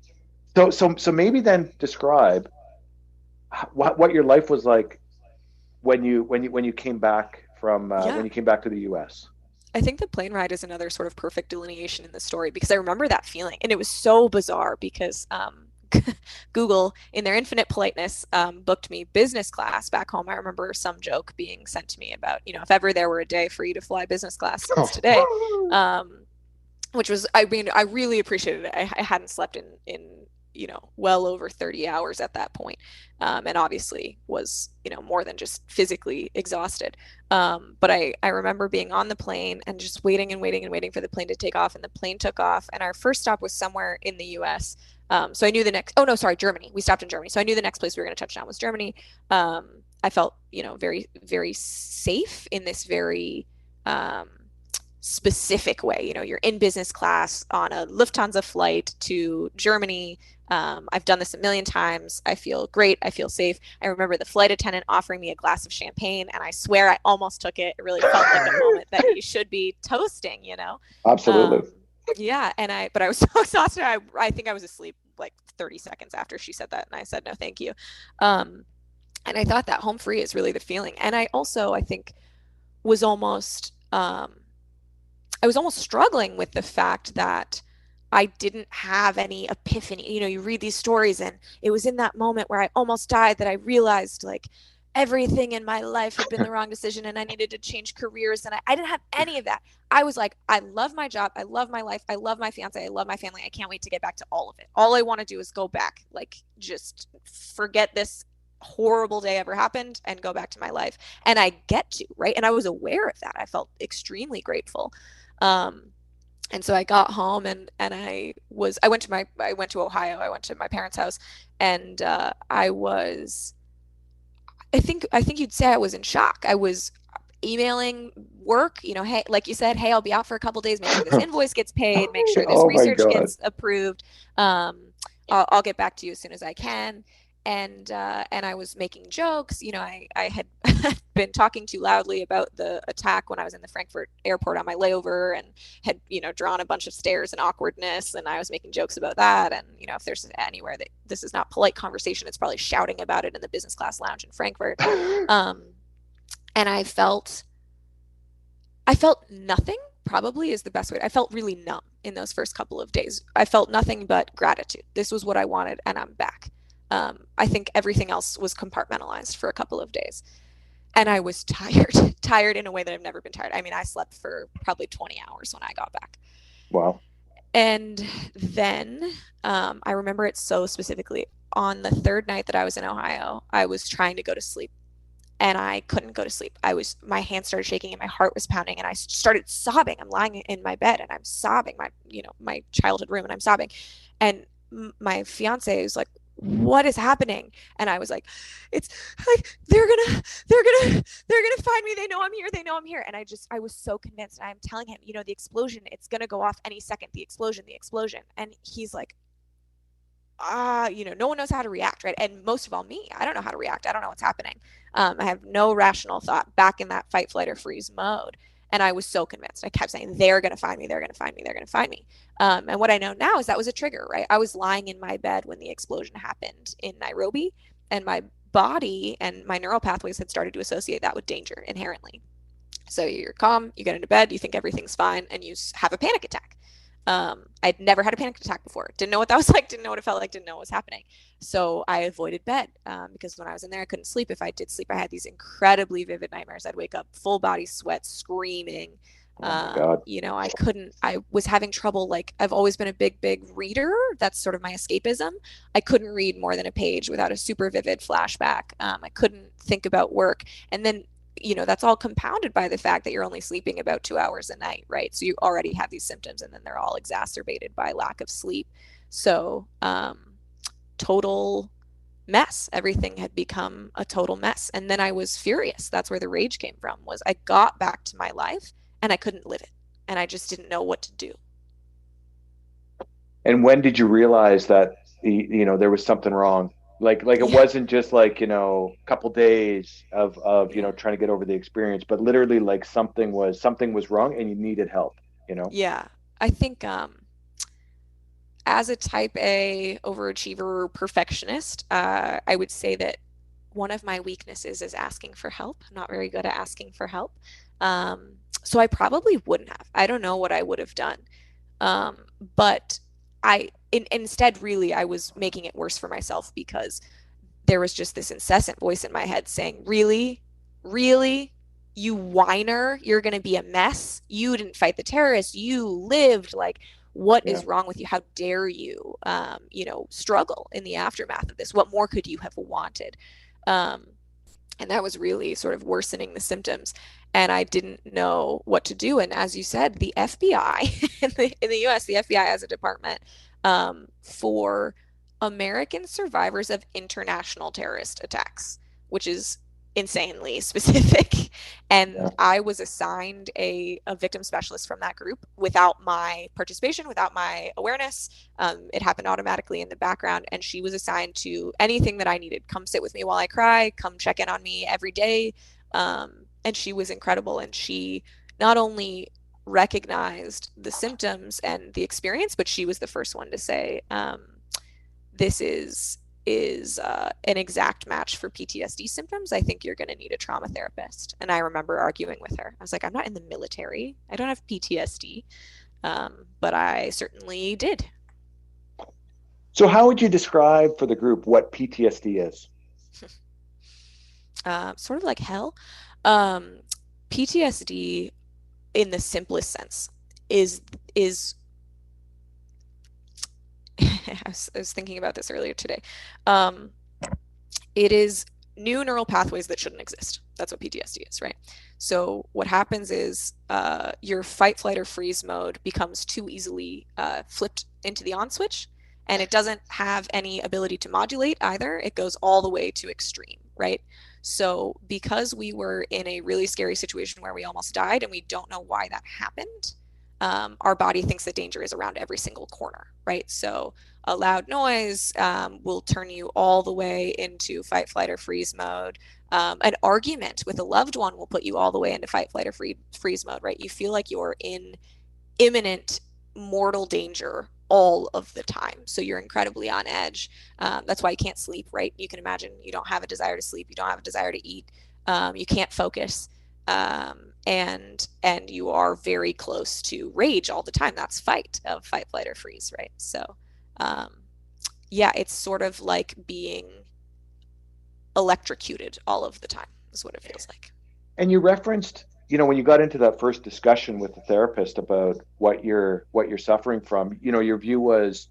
so maybe then describe what your life was like when you came back from when Yeah. you came back to the U.S. I think the plane ride is another sort of perfect delineation in the story, because I remember that feeling. And it was so bizarre because Google, in their infinite politeness, booked me business class back home. I remember some joke being sent to me about, if ever there were a day for you to fly business class, it's today. Oh. Um, which was, I mean, I really appreciated it. I hadn't slept in well over 30 hours at that point, and obviously was more than just physically exhausted. But I remember being on the plane and just waiting and waiting and waiting for the plane to take off, and the plane took off, and our first stop was somewhere in the US. So I knew the next, oh no, sorry, Germany. We stopped in Germany, so I knew the next place we were going to touch down was Germany. I felt very, very safe in this very specific way. You're in business class on a Lufthansa flight to Germany. I've done this a million times. I feel great. I feel safe. I remember the flight attendant offering me a glass of champagne, and I swear I almost took it. It really felt like a moment that you should be toasting. Absolutely. Um, yeah, but I was so exhausted. I think I was asleep like 30 seconds after she said that, and I said no, thank you. Um, and I thought that home free is really the feeling. And I also, I think, was almost I was almost struggling with the fact that I didn't have any epiphany. You read these stories, and it was in that moment where I almost died that I realized, like, everything in my life had been the wrong decision and I needed to change careers. And I didn't have any of that. I was like, I love my job. I love my life. I love my fiance. I love my family. I can't wait to get back to all of it. All I want to do is go back, like, just forget this horrible day ever happened and go back to my life. And I get to, right? And I was aware of that. I felt extremely grateful. Um, and so I got home and I went to Ohio. I went to my parents' house and I think you'd say I was in shock. I was emailing work, hey, like you said, hey, I'll be out for a couple days, make sure this invoice gets paid, make sure this Oh my research God. gets approved. Um, I'll get back to you as soon as I can. And I was making jokes. I had been talking too loudly about the attack when I was in the Frankfurt airport on my layover, and had drawn a bunch of stares and awkwardness. And I was making jokes about that. And if there's anywhere that this is not polite conversation, it's probably shouting about it in the business class lounge in Frankfurt. Um, and I felt nothing. Probably is the best way. I felt really numb in those first couple of days. I felt nothing but gratitude. This was what I wanted, and I'm back. I think everything else was compartmentalized for a couple of days. And I was tired, tired in a way that I've never been tired. I mean, I slept for probably 20 hours when I got back. Wow. And then I remember it so specifically. On the third night that I was in Ohio, I was trying to go to sleep and I couldn't go to sleep. My hands started shaking and my heart was pounding and I started sobbing. I'm lying in my bed and I'm sobbing, my childhood room, and I'm sobbing. And my fiance was like, what is happening? And I was like, it's like they're gonna find me. They know I'm here. They know I'm here. And I was so convinced. And I'm telling him, the explosion, it's gonna go off any second. The explosion. And he's like, no one knows how to react, right? And most of all, me, I don't know how to react. I don't know what's happening. I have no rational thought, back in that fight, flight, or freeze mode. And I was so convinced. I kept saying, they're going to find me. They're going to find me. They're going to find me. And what I know now is that was a trigger, right? I was lying in my bed when the explosion happened in Nairobi, and my body and my neural pathways had started to associate that with danger inherently. So you're calm, you get into bed, you think everything's fine, and you have a panic attack. I'd never had a panic attack before. Didn't know what that was like. Didn't know what it felt like. Didn't know what was happening. So I avoided bed because when I was in there, I couldn't sleep. If I did sleep, I had these incredibly vivid nightmares. I'd wake up full body sweat, screaming. Oh my God. I couldn't, I was having trouble. Like, I've always been a big reader. That's sort of my escapism. I couldn't read more than a page without a super vivid flashback. I couldn't think about work. And then that's all compounded by the fact that you're only sleeping about 2 hours a night, right? So you already have these symptoms, and then they're all exacerbated by lack of sleep. So, total mess. Everything had become a total mess. And then I was furious. That's where the rage came from, was I got back to my life and I couldn't live it. And I just didn't know what to do. And when did you realize that there was something wrong? Like it Yeah. wasn't just like, a couple days of Yeah. trying to get over the experience, but literally like something was wrong and you needed help. Yeah. I think as a type A overachiever perfectionist, I would say that one of my weaknesses is asking for help. I'm not very good at asking for help. So I probably wouldn't have. I don't know what I would have done. Um, but instead, really, I was making it worse for myself because there was just this incessant voice in my head saying, really, really, you whiner, you're going to be a mess. You didn't fight the terrorists. You lived. Like, what Yeah. is wrong with you? How dare you, struggle in the aftermath of this? What more could you have wanted? Um, and that was really sort of worsening the symptoms. And I didn't know what to do. And as you said, the FBI in the US, the FBI has a department for American survivors of international terrorist attacks, which is insanely specific. And Yeah. I was assigned a victim specialist from that group without my participation, without my awareness. It happened automatically in the background. And she was assigned to anything that I needed. Come sit with me while I cry, come check in on me every day. And she was incredible. And she not only recognized the symptoms and the experience, but she was the first one to say, this is an exact match for PTSD symptoms. I think you're going to need a trauma therapist. And I remember arguing with her. I was like, I'm not in the military. I don't have PTSD. But I certainly did. So how would you describe for the group what PTSD is? sort of like hell. Um, PTSD, in the simplest sense, is I was thinking about this earlier today. Um, it is new neural pathways that shouldn't exist. That's what PTSD is, right? So what happens is your fight, flight, or freeze mode becomes too easily flipped into the on switch, and it doesn't have any ability to modulate either. It goes all the way to extreme, right? So because we were in a really scary situation where we almost died and we don't know why that happened, our body thinks that danger is around every single corner, right? So a loud noise will turn you all the way into fight, flight, or freeze mode. An argument with a loved one will put you all the way into fight, flight, or freeze mode, right? You feel like you're in imminent mortal danger all of the time. So you're incredibly on edge. That's why you can't sleep, right? You can imagine you don't have a desire to sleep, you don't have a desire to eat, you can't focus. And you are very close to rage all the time. That's fight, flight, or freeze, right? So um, yeah, it's sort of like being electrocuted all of the time, is what it feels like. And you referenced, when you got into that first discussion with the therapist about what you're suffering from, your view was,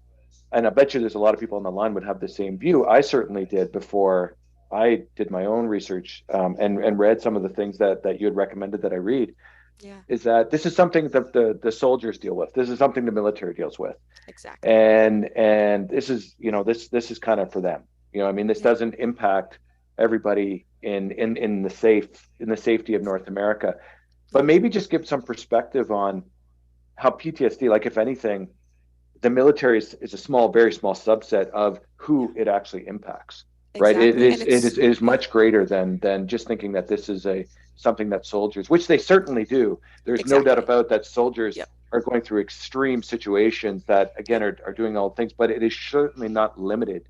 and I bet you there's a lot of people on the line would have the same view. I certainly did before I did my own research, and read some of the things that you had recommended that I read. Yeah, Is that this is something that the soldiers deal with. This is something the military deals with, exactly. and this is kind of for them. I mean, this Yeah, doesn't impact everybody in the safety of North America. But yeah, maybe just give some perspective on how PTSD, like if anything, the military is a small, very small subset of yeah, who it actually impacts, right? It exactly. is And it is it's, it is yeah, much greater than just thinking that this is a something that soldiers, which they certainly do. There's no doubt exactly. about that. Soldiers Yep, are going through extreme situations that again yep, are doing all things, but it is certainly not limited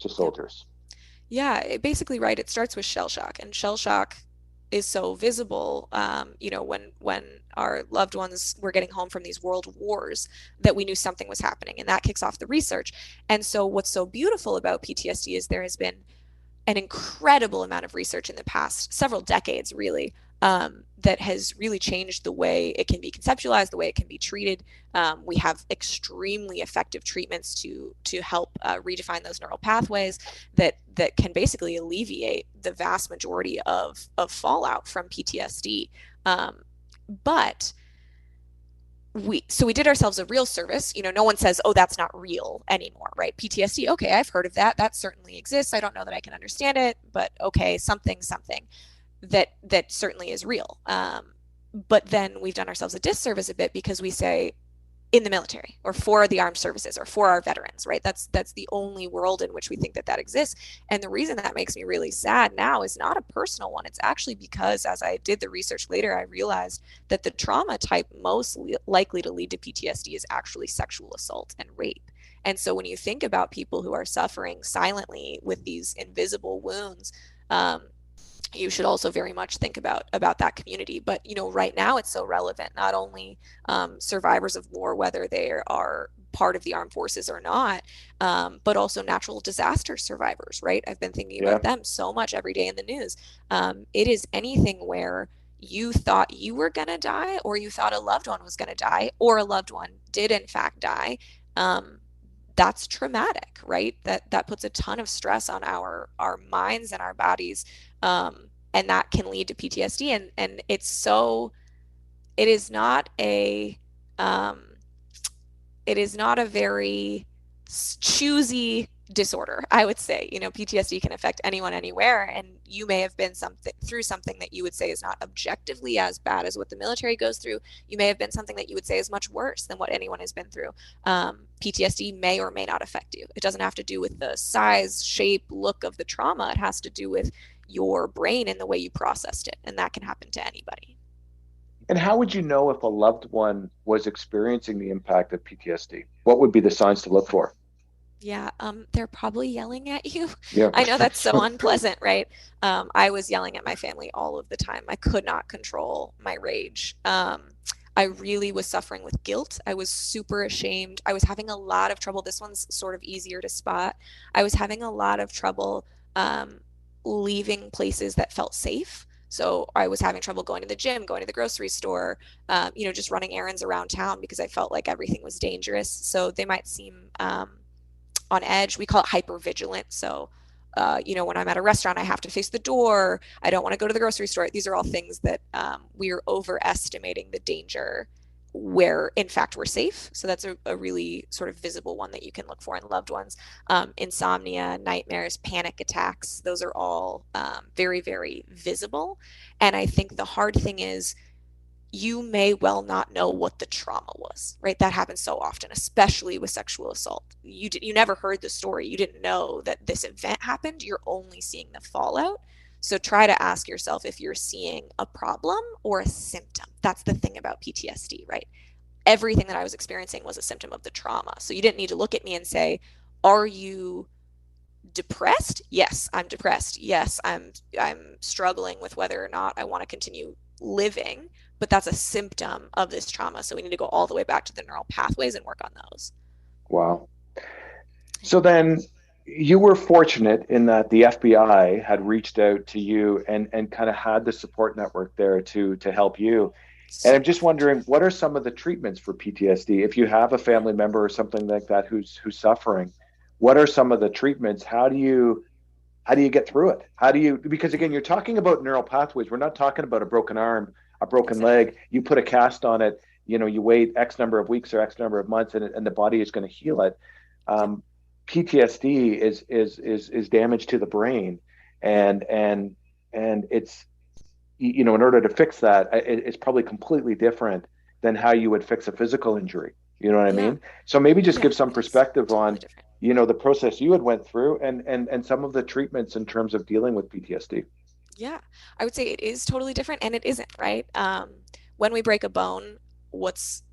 to yep. soldiers. Yeah, basically, right. It starts with shell shock, and shell shock is so visible. When our loved ones were getting home from these world wars, that we knew something was happening, and that kicks off the research. And so, what's so beautiful about PTSD is there has been an incredible amount of research in the past several decades, really, that has really changed the way it can be conceptualized, the way it can be treated. We have extremely effective treatments to help redefine those neural pathways that can basically alleviate the vast majority of fallout from PTSD. But we did ourselves a real service. No one says, oh, that's not real anymore, right? PTSD, okay, I've heard of that. That certainly exists. I don't know that I can understand it, but okay, something that certainly is real. But then we've done ourselves a disservice a bit because we say in the military or for the armed services or for our veterans, right? That's the only world in which we think that exists. And the reason that makes me really sad now is not a personal one. It's actually because as I did the research later, I realized that the trauma type most likely to lead to PTSD is actually sexual assault and rape. And so when you think about people who are suffering silently with these invisible wounds, um, you should also very much think about that community. But right now it's so relevant. Not only survivors of war, whether they are part of the armed forces or not, but also natural disaster survivors. Right? I've been thinking about Yeah. them so much every day in the news. It is anything where you thought you were going to die, or you thought a loved one was going to die, or a loved one did in fact die. Um, that's traumatic, right? That puts a ton of stress on our minds and our bodies, and that can lead to PTSD. And it is not a um, it is not a very choosy disorder, I would say. PTSD can affect anyone anywhere, and you may have been something through something that you would say is not objectively as bad as what the military goes through. You may have been something that you would say is much worse than what anyone has been through. PTSD may or may not affect you. It doesn't have to do with the size, shape, look of the trauma. It has to do with your brain and the way you processed it, and that can happen to anybody. And how would you know if a loved one was experiencing the impact of PTSD? What would be the signs to look for? Yeah, they're probably yelling at you. Yeah. I know that's so unpleasant, right? I was yelling at my family all of the time. I could not control my rage. I really was suffering with guilt. I was super ashamed. I was having a lot of trouble. This one's sort of easier to spot. I was having a lot of trouble um, leaving places that felt safe. So I was having trouble going to the gym, going to the grocery store, just running errands around town because I felt like everything was dangerous. So they might seem on edge. We call it hypervigilant. So, when I'm at a restaurant, I have to face the door. I don't want to go to the grocery store. These are all things that we are overestimating the danger where in fact we're safe. So that's a really sort of visible one that you can look for in loved ones. Insomnia, nightmares, panic attacks, those are all very, very visible. And I think the hard thing is you may well not know what the trauma was, right? That happens so often, especially with sexual assault. You never heard the story. You didn't know that this event happened. You're only seeing the fallout. So try to ask yourself if you're seeing a problem or a symptom. That's the thing about PTSD, right? Everything that I was experiencing was a symptom of the trauma. So you didn't need to look at me and say, "Are you depressed?" Yes, I'm depressed. Yes, I'm struggling with whether or not I want to continue living, but that's a symptom of this trauma. So we need to go all the way back to the neural pathways and work on those. Wow. So then you were fortunate in that the FBI had reached out to you and kind of had the support network there to help you. And I'm Super just wondering, fortunate. what are some of the treatments for PTSD? If you have a family member or something like that who's suffering, what are some of the treatments? How do you get through it? How do you, because again, you're talking about neural pathways. We're not talking about a broken arm, a broken leg. Exactly. You put a cast on it, you wait X number of weeks or X number of months, and the body is going to heal it. Yep. Um, PTSD is damage to the brain, Yep. and it's, in order to fix that, it's probably completely different than how you would fix a physical injury. You know what I Yeah. mean? So maybe just Yeah. give some It is perspective totally on, different. the process you had went through and some of the treatments in terms of dealing with PTSD. Yeah. I would say it is totally different and it isn't, right? When we break a bone, what's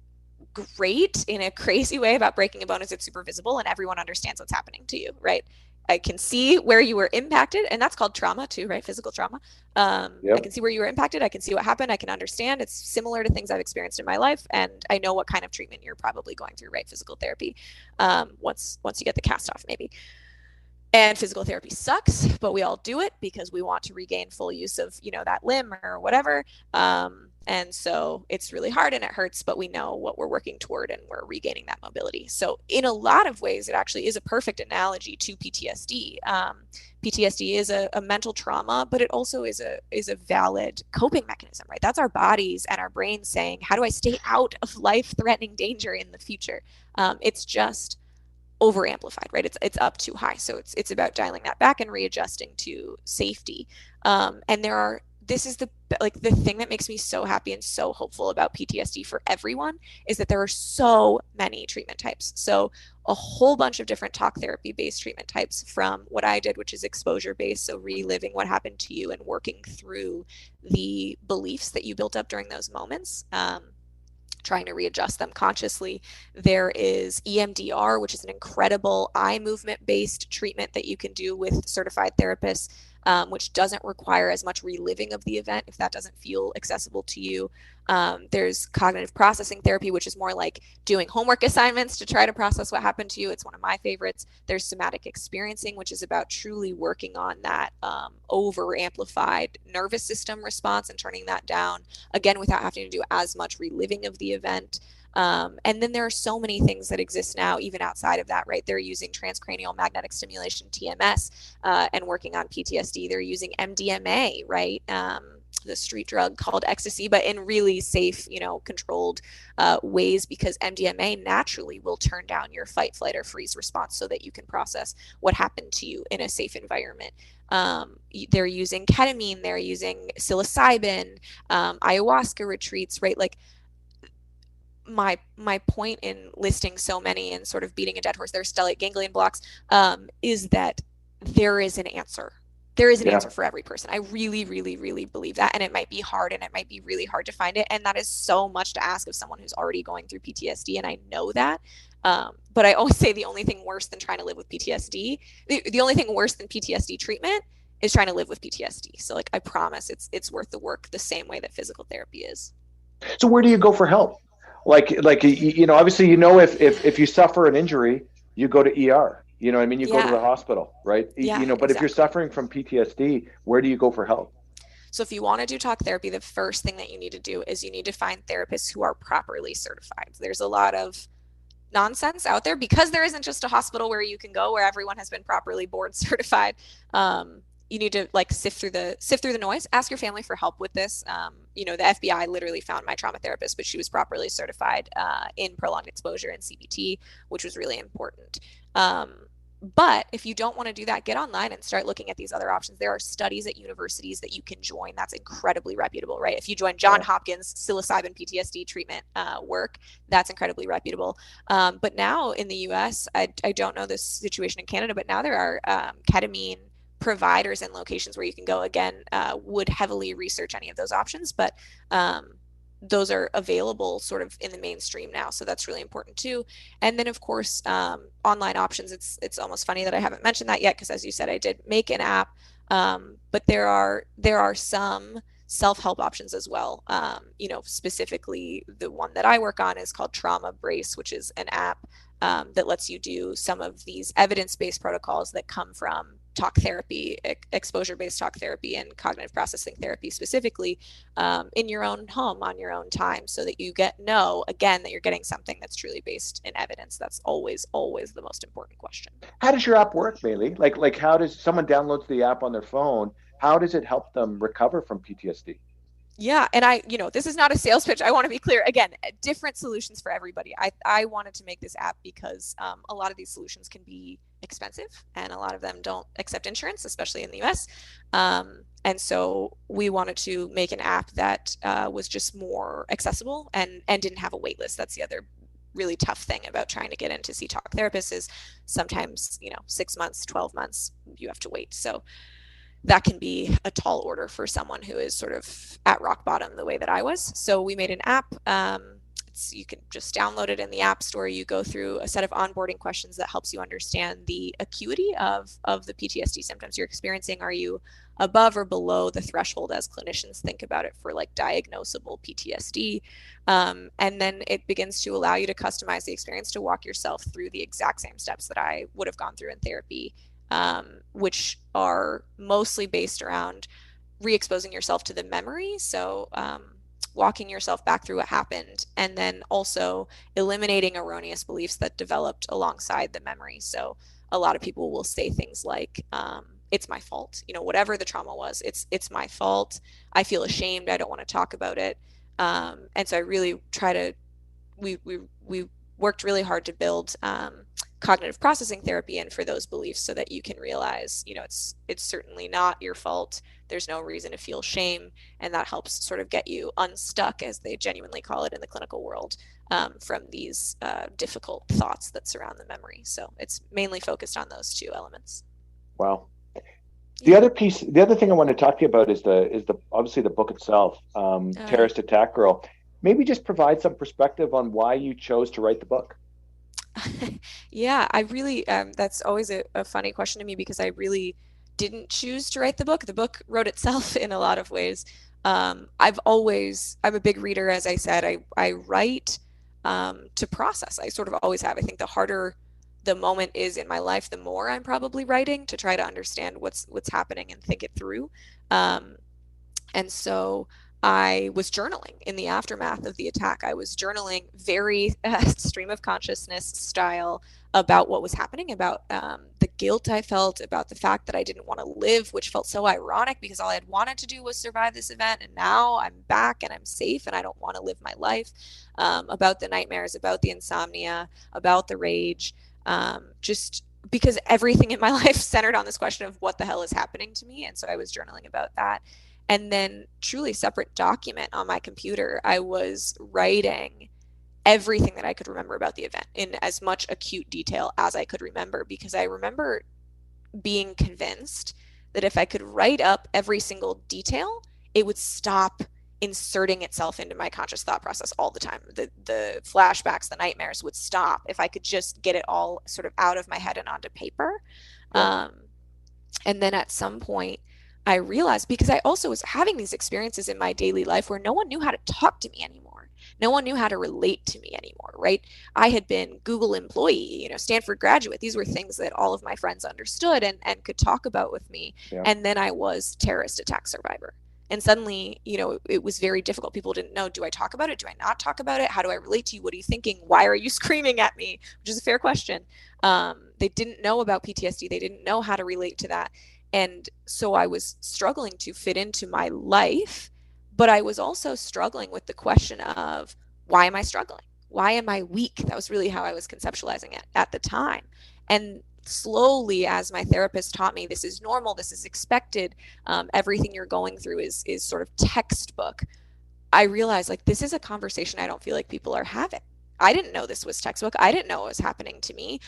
great in a crazy way about breaking a bone is it's super visible and everyone understands what's happening to you, right? I can see where you were impacted, and that's called trauma too, right? Physical trauma. I Yep. can see where you were impacted. I can see what happened. I can understand. It's similar to things I've experienced in my life, and I know what kind of treatment you're probably going through, right? Physical therapy. Once you get the cast off, maybe. And physical therapy sucks, but we all do it because we want to regain full use of, that limb or whatever. And so it's really hard and it hurts, but we know what we're working toward and we're regaining that mobility. So in a lot of ways, it actually is a perfect analogy to PTSD. PTSD is a mental trauma, but it also is a valid coping mechanism, right? That's our bodies and our brains saying, how do I stay out of life-threatening danger in the future? It's just over amplified, right? It's up too high. So it's about dialing that back and readjusting to safety. And this is the thing that makes me so happy and so hopeful about PTSD for everyone is that there are so many treatment types. So a whole bunch of different talk therapy based treatment types from what I did, which is exposure based. So reliving what happened to you and working through the beliefs that you built up during those moments. Trying to readjust them consciously. There is EMDR, which is an incredible eye movement based treatment that you can do with certified therapists, which doesn't require as much reliving of the event if that doesn't feel accessible to you. There's cognitive processing therapy, which is more like doing homework assignments to try to process what happened to you. It's one of my favorites. There's somatic experiencing, which is about truly working on that over amplified nervous system response and turning that down, again, without having to do as much reliving of the event. And then there are so many things that exist now, even outside of that, right? They're using transcranial magnetic stimulation, TMS, and working on PTSD. They're using MDMA, right? The street drug called ecstasy, but in really safe, controlled ways, because MDMA naturally will turn down your fight, flight, or freeze response so that you can process what happened to you in a safe environment. They're using ketamine, they're using psilocybin, ayahuasca retreats, right? Like my point in listing so many and sort of beating a dead horse, there's stellate ganglion blocks, is that there is an answer. There is an Yeah. answer for every person. I really, really, really believe that. And it might be hard and it might be really hard to find it. And that is so much to ask of someone who's already going through PTSD. And I know that. But I always say the only thing worse than trying to live with PTSD, the only thing worse than PTSD treatment is trying to live with PTSD. So like, I promise it's worth the work the same way that physical therapy is. So where do you go for help? Obviously, if you suffer an injury, you go to ER. You know what I mean? You go to the Yeah. hospital, right? Yeah, But if you're exactly. suffering from PTSD, where do you go for help? So if you want to do talk therapy, the first thing that you need to do is you need to find therapists who are properly certified. There's a lot of nonsense out there because there isn't just a hospital where you can go where everyone has been properly board certified. You need to like sift through the noise. Ask your family for help with this. The FBI literally found my trauma therapist, but she was properly certified in prolonged exposure and CBT, which was really important. But if you don't want to do that, get online and start looking at these other options. There are studies at universities that you can join. That's incredibly reputable, right? If you join John Yeah. Hopkins psilocybin PTSD treatment work, that's incredibly reputable. But now in the US, I don't know this situation in Canada, but now there are ketamine providers and locations where you can go. Again, would heavily research any of those options, but those are available sort of in the mainstream now. So that's really important too. And then of course, online options. It's almost funny that I haven't mentioned that yet because as you said, I did make an app. But there are some self-help options as well. Specifically the one that I work on is called Trauma Brace, which is an app that lets you do some of these evidence-based protocols that come from talk therapy, exposure-based talk therapy, and cognitive processing therapy specifically in your own home on your own time, so that you know again that you're getting something that's truly based in evidence. That's always the most important question. How does your app work, Meyli? Like how does someone downloads the app on their phone? How does it help them recover from PTSD? Yeah, and this is not a sales pitch. I want to be clear. Again, different solutions for everybody. I wanted to make this app because a lot of these solutions can be expensive, and a lot of them don't accept insurance, especially in the US. And so we wanted to make an app that was just more accessible and didn't have a wait list. That's the other really tough thing about trying to get in to see talk therapists is sometimes 6 months, 12 months you have to wait. So that can be a tall order for someone who is sort of at rock bottom the way that I was. So we made an app. You can just download it in the App Store. You go through a set of onboarding questions that helps you understand the acuity of the PTSD symptoms you're experiencing. Are you above or below the threshold as clinicians think about it for like diagnosable PTSD? And then it begins to allow you to customize the experience to walk yourself through the exact same steps that I would have gone through in therapy, which are mostly based around re-exposing yourself to the memory. So walking yourself back through what happened, and then also eliminating erroneous beliefs that developed alongside the memory. So a lot of people will say things like, it's my fault, whatever the trauma was, it's my fault. I feel ashamed. I don't want to talk about it. And so I really try to, we worked really hard to build cognitive processing therapy in for those beliefs so that you can realize, it's certainly not your fault. There's no reason to feel shame. And that helps sort of get you unstuck, as they genuinely call it in the clinical world, from these difficult thoughts that surround the memory. So it's mainly focused on those two elements. Wow. Yeah. The other thing I want to talk to you about is the obviously the book itself, Oh, yeah. Terrorist Attack Girl. Maybe just provide some perspective on why you chose to write the book. Yeah, I really, that's always a funny question to me because I really didn't choose to write the book. The book wrote itself in a lot of ways. I'm a big reader, as I said. I write to process. I sort of always have. I think the harder the moment is in my life, the more I'm probably writing to try to understand what's happening and think it through. Um, and so I was journaling in the aftermath of the attack. I was journaling very stream of consciousness style about what was happening, about the guilt I felt, about the fact that I didn't want to live, which felt so ironic because all I had wanted to do was survive this event. And now I'm back and I'm safe and I don't want to live my life. About the nightmares, about the insomnia, about the rage, just because everything in my life centered on this question of what the hell is happening to me. And so I was journaling about that. And then truly separate document on my computer, I was writing everything that I could remember about the event in as much acute detail as I could remember, because I remember being convinced that if I could write up every single detail, it would stop inserting itself into my conscious thought process all the time. The flashbacks, the nightmares would stop if I could just get it all sort of out of my head and onto paper. Yeah. Um, and then at some point, I realized, because I also was having these experiences in my daily life where no one knew how to talk to me anymore. No one knew how to relate to me anymore, right? I had been Google employee, Stanford graduate. These were things that all of my friends understood and could talk about with me. Yeah. And then I was terrorist attack survivor. And suddenly, it was very difficult. People didn't know, do I talk about it? Do I not talk about it? How do I relate to you? What are you thinking? Why are you screaming at me? Which is a fair question. They didn't know about PTSD. They didn't know how to relate to that. And so I was struggling to fit into my life, but I was also struggling with the question of, why am I struggling? Why am I weak? That was really how I was conceptualizing it at the time. And slowly, as my therapist taught me, this is normal, this is expected, everything you're going through is sort of textbook. I realized, like, this is a conversation I don't feel like people are having. I didn't know this was textbook. I didn't know what was happening to me.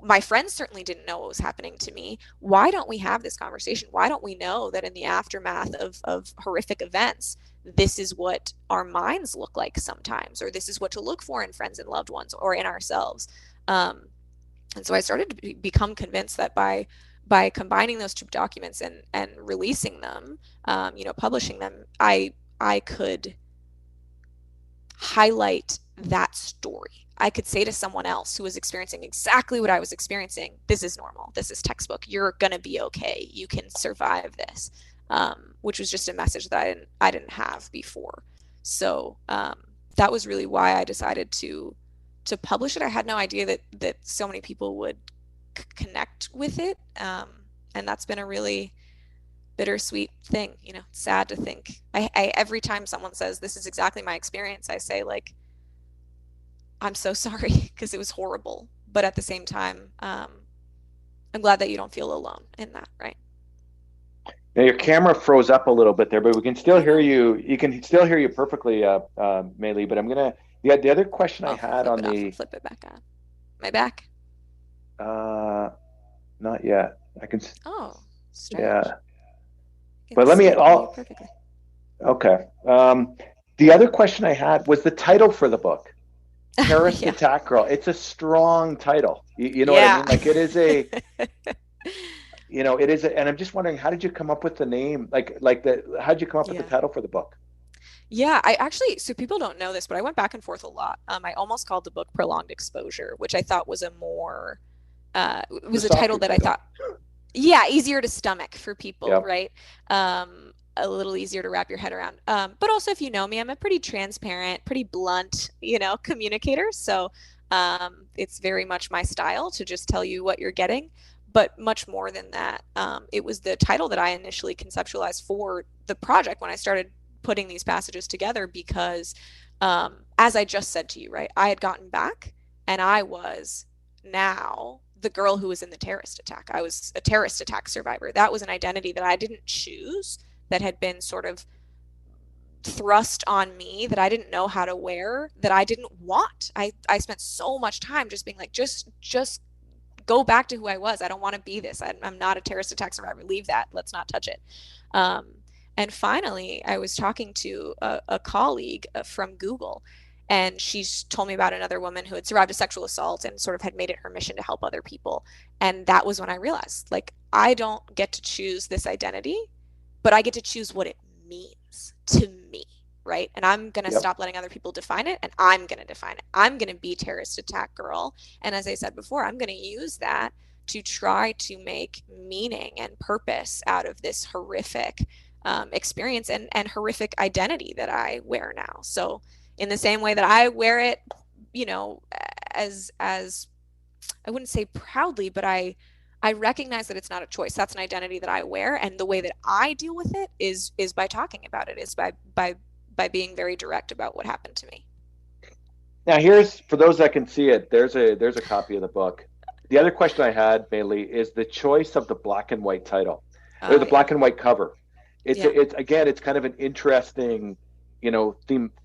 My friends certainly didn't know what was happening to me. Why don't we have this conversation? Why don't we know that in the aftermath of horrific events, this is what our minds look like sometimes, or this is what to look for in friends and loved ones or in ourselves? And so I started to become convinced that by combining those two documents and releasing them, publishing them, I could highlight that story. I could say to someone else who was experiencing exactly what I was experiencing, this is normal. This is textbook. You're going to be okay. You can survive this, which was just a message that I didn't have before. So that was really why I decided to publish it. I had no idea that so many people would connect with it. And that's been a really bittersweet thing, sad to think. I every time someone says this is exactly my experience, I say, like, I'm so sorry because it was horrible. But at the same time, I'm glad that you don't feel alone in that, right? Now your camera froze up a little bit there, but we can still I hear know. you. You can still hear you perfectly, Meyli. But I'm gonna. Yeah, the other question I I'll had flip on it off and the. flip it back on. My back. Uh, Not yet. I can. Oh, strange. Yeah, I can but let me. still hear you I'll. perfectly. Okay. The other question I had was the title for the book, Terrorist Yeah. Attack Girl. It's a strong title. You know what I Yeah. mean? Like it is a. It is, and I'm just wondering, how did you come up with the name? How did you come up with the Yeah. title for the book? Yeah, I actually, so people don't know this, but I went back and forth a lot. I almost called the book Prolonged Exposure, which I thought was a more, it The was a title softer that I title. thought, yeah, easier to stomach for people, Yep. right? A little easier to wrap your head around. But also, if you know me, I'm a pretty transparent, pretty blunt, communicator. So it's very much my style to just tell you what you're getting. But much more than that, it was the title that I initially conceptualized for the project when I started putting these passages together because, as I just said to you, right, I had gotten back and I was now the girl who was in the terrorist attack. I was a terrorist attack survivor. That was an identity that I didn't choose, that had been sort of thrust on me, that I didn't know how to wear, that I didn't want. I spent so much time just being like, just go back to who I was. I don't want to be this. I'm not a terrorist attack survivor. Leave that. Let's not touch it. Um, and finally, I was talking to a colleague from Google, and she told me about another woman who had survived a sexual assault and sort of had made it her mission to help other people. And that was when I realized, like, I don't get to choose this identity, but I get to choose what it means to me, right? And I'm going to Yep. stop letting other people define it, and I'm going to define it. I'm going to be terrorist attack girl. And as I said before, I'm going to use that to try to make meaning and purpose out of this horrific experience and horrific identity that I wear now. So in the same way that I wear it, you know, as I wouldn't say proudly, but I recognize that it's not a choice. That's an identity that I wear, and the way that I deal with it is by talking about it, is by being very direct about what happened to me. Now, here's for those that can see it. There's a copy of the book. The other question I had, Bailey, is the choice of the black and white title, or Oh the yeah, black and white cover. It's yeah. it's again, it's kind of an interesting,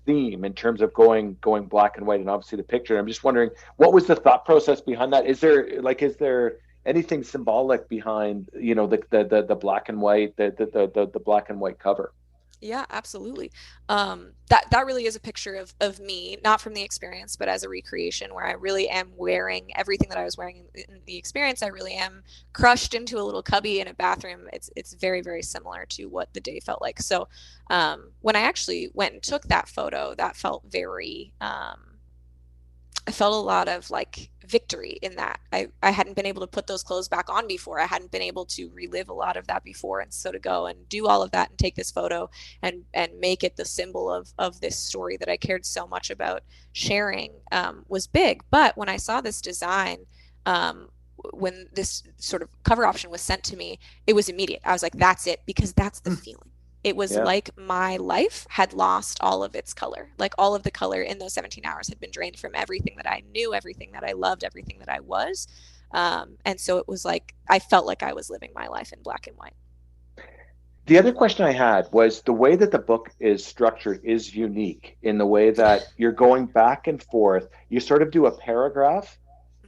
theme in terms of going black and white, and obviously the picture. I'm just wondering, what was the thought process behind that? Is there anything symbolic behind the black and white, the black and white cover? Yeah, absolutely. That really is a picture of me, not from the experience, but as a recreation where I really am wearing everything that I was wearing in the experience. I really am crushed into a little cubby in a bathroom. It's very, very similar to what the day felt like. So, when I actually went and took that photo, that felt very I felt a lot of like victory in that. I hadn't been able to put those clothes back on before. I hadn't been able to relive a lot of that before. And so to go and do all of that and take this photo and make it the symbol of this story that I cared so much about sharing was big. But when I saw this design, when this sort of cover option was sent to me, it was immediate. I was like, that's it, because that's the feeling. It was Yeah. like my life had lost all of its color. Like all of the color in those 17 hours had been drained from everything that I knew, everything that I loved, everything that I was. And so it was like I felt like I was living my life in black and white. The other question I had was the way that the book is structured is unique in the way that you're going back and forth. You sort of do a paragraph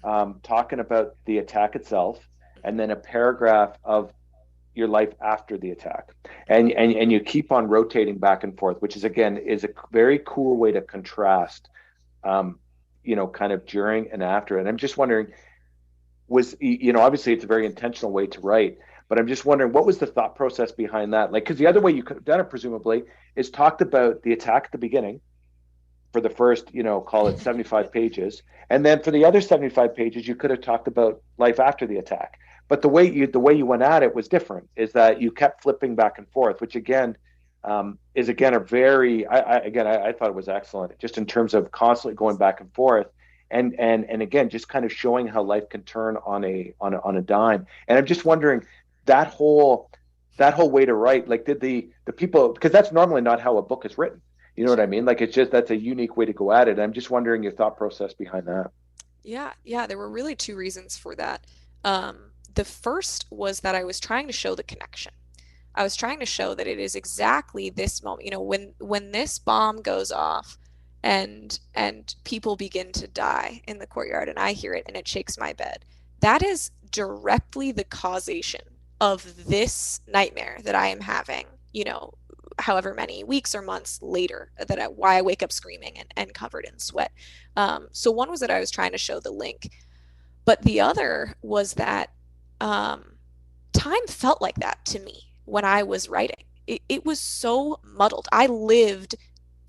talking about the attack itself, and then a paragraph of your life after the attack, and you keep on rotating back and forth, which is again is a very cool way to contrast, um, kind of during and after. And I'm just wondering, was obviously it's a very intentional way to write, but I'm just wondering what was the thought process behind that? Like, because the other way you could have done it presumably is talked about the attack at the beginning for the first, call it 75 pages, and then for the other 75 pages you could have talked about life after the attack. But the way you went at it was different, is that you kept flipping back and forth, which again, is again a very I thought it was excellent, just in terms of constantly going back and forth, and again just kind of showing how life can turn on a dime. And I'm just wondering, that whole way to write, like, did the people, because that's normally not how a book is written, you know what I Sure. mean? Like, it's just, that's a unique way to go at it. I'm just wondering your thought process behind that. Yeah, yeah, there were really two reasons for that. The first was that I was trying to show the connection. I was trying to show that it is exactly this moment, when this bomb goes off and people begin to die in the courtyard and I hear it and it shakes my bed. That is directly the causation of this nightmare that I am having, however many weeks or months later, why I wake up screaming and covered in sweat. So one was that I was trying to show the link, but the other was that um, time felt like that to me when I was writing. It was so muddled. I lived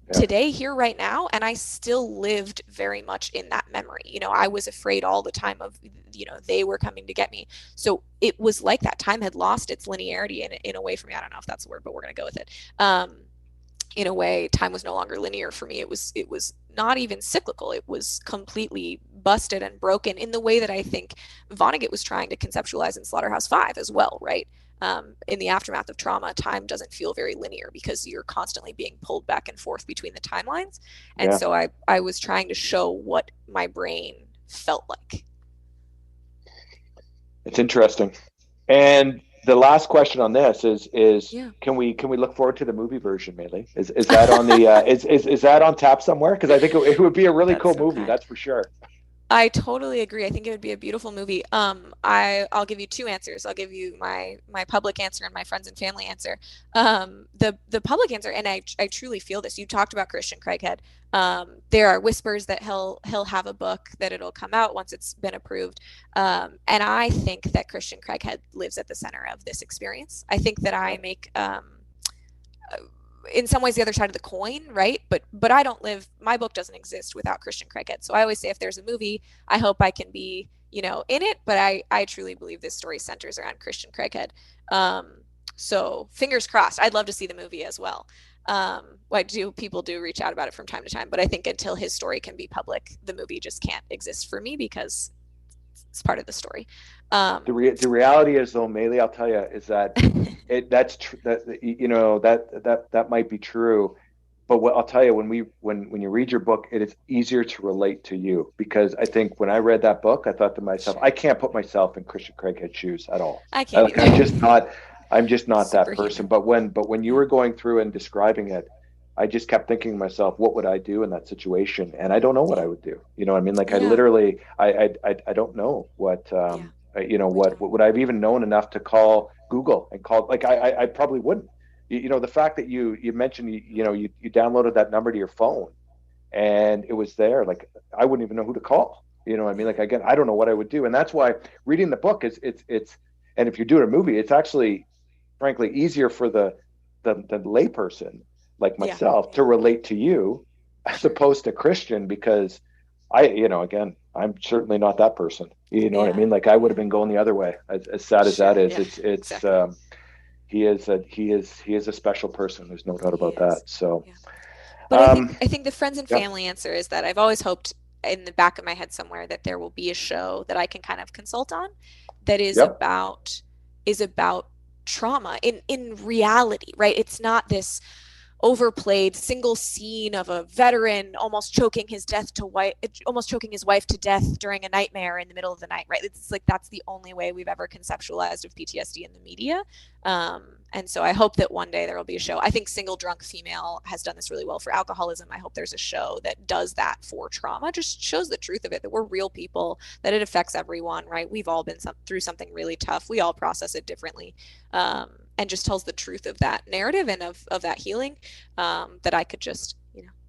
Yeah. today, here, right now, and I still lived very much in that memory. I was afraid all the time of, they were coming to get me. So it was like that time had lost its linearity in a way for me. I don't know if that's a word, but we're going to go with it. In a way, time was no longer linear for me. It was not even cyclical. It was completely busted and broken in the way that I think Vonnegut was trying to conceptualize in Slaughterhouse-Five as well, right? In the aftermath of trauma, time doesn't feel very linear because you're constantly being pulled back and forth between the timelines. And Yeah. so I was trying to show what my brain felt like. It's interesting. And the last question on this is Yeah. can we look forward to the movie version, Meli? Is that on the is that on tap somewhere? Because I think it would be a really That's cool so movie, kind. that's for sure. I totally agree. I think it would be a beautiful movie. I'll give you two answers. I'll give you my public answer and my friends and family answer. The public answer, and I truly feel this. You talked about Christian Craighead. There are whispers that he'll have a book, that it'll come out once it's been approved. And I think that Christian Craighead lives at the center of this experience. I think that Yeah. I make in some ways the other side of the coin, right? But I don't live. My book doesn't exist without Christian Craighead. So I always say if there's a movie, I hope I can be in it. But I truly believe this story centers around Christian Craighead. So fingers crossed. I'd love to see the movie as well. Why do people do reach out about it from time to time? But I think until his story can be public, the movie just can't exist for me because it's part of the story. Um, The reality is, though, Meli, I'll tell you, is that that might be true. But what I'll tell you, when you read your book, it is easier to relate to you, because I think when I read that book, I thought to myself, sure, I can't put myself in Christian Craighead's shoes at all. I can't Like, I'm just either. not, that person. Superhuman. But when you Yeah, were going through and describing it, I just kept thinking to myself, what would I do in that situation? And I don't know what yeah, I would do. You know what I mean? Like, I yeah, literally, I don't know what, yeah. you know, We what don't. would I've even known enough to call Google and call, like, I probably wouldn't. You know, the fact that you mentioned you downloaded that number to your phone and it was there, like I wouldn't even know who to call. You know what I mean? Like again, I don't know what I would do, and that's why reading the book is it's and if you're doing a movie, it's actually frankly easier for the layperson like Yeah, myself to relate to you as sure. opposed to Christian because again, I'm certainly not that person. You know what I Yeah, mean? Like I would have yeah, been going the other way. As sad as that sure. is, Yeah, it's exactly. he is a special person. There's no doubt He about that. is. So Yeah. But um, I think the friends and yeah, family answer is that I've always hoped in the back of my head somewhere that there will be a show that I can kind of consult on that yep, is about trauma in reality, right? It's not this overplayed single scene of a veteran almost choking his wife to death during a nightmare in the middle of the night, right? It's like that's the only way we've ever conceptualized of PTSD in the media. And so I hope that one day there will be a show. I think Single Drunk Female has done this really well for alcoholism. I hope there's a show that does that for trauma, just shows the truth of it, that we're real people, that it affects everyone, right? We've all been through something really tough. We all process it differently. And just tells the truth of that narrative and of that healing, that I could just,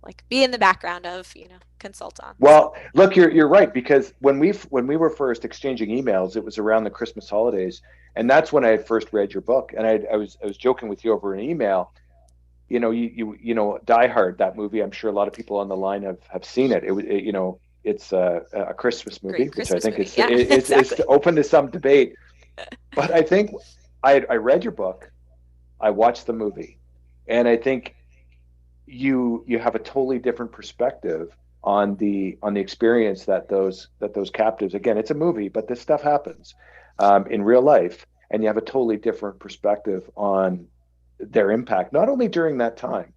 like be in the background of, consult on. So, well, look, you're right because when we were first exchanging emails, it was around the Christmas holidays, and that's when I had first read your book, and I was joking with you over an email. You know, Die Hard, that movie. I'm sure a lot of people on the line have seen it. It's a Christmas movie, great which I Christmas think movie. is Yeah, is is exactly. open to some debate. But I think I read your book, I watched the movie, and I think you have a totally different perspective on the experience that those captives. Again, it's a movie, but this stuff happens in real life, and you have a totally different perspective on their impact, not only during that time,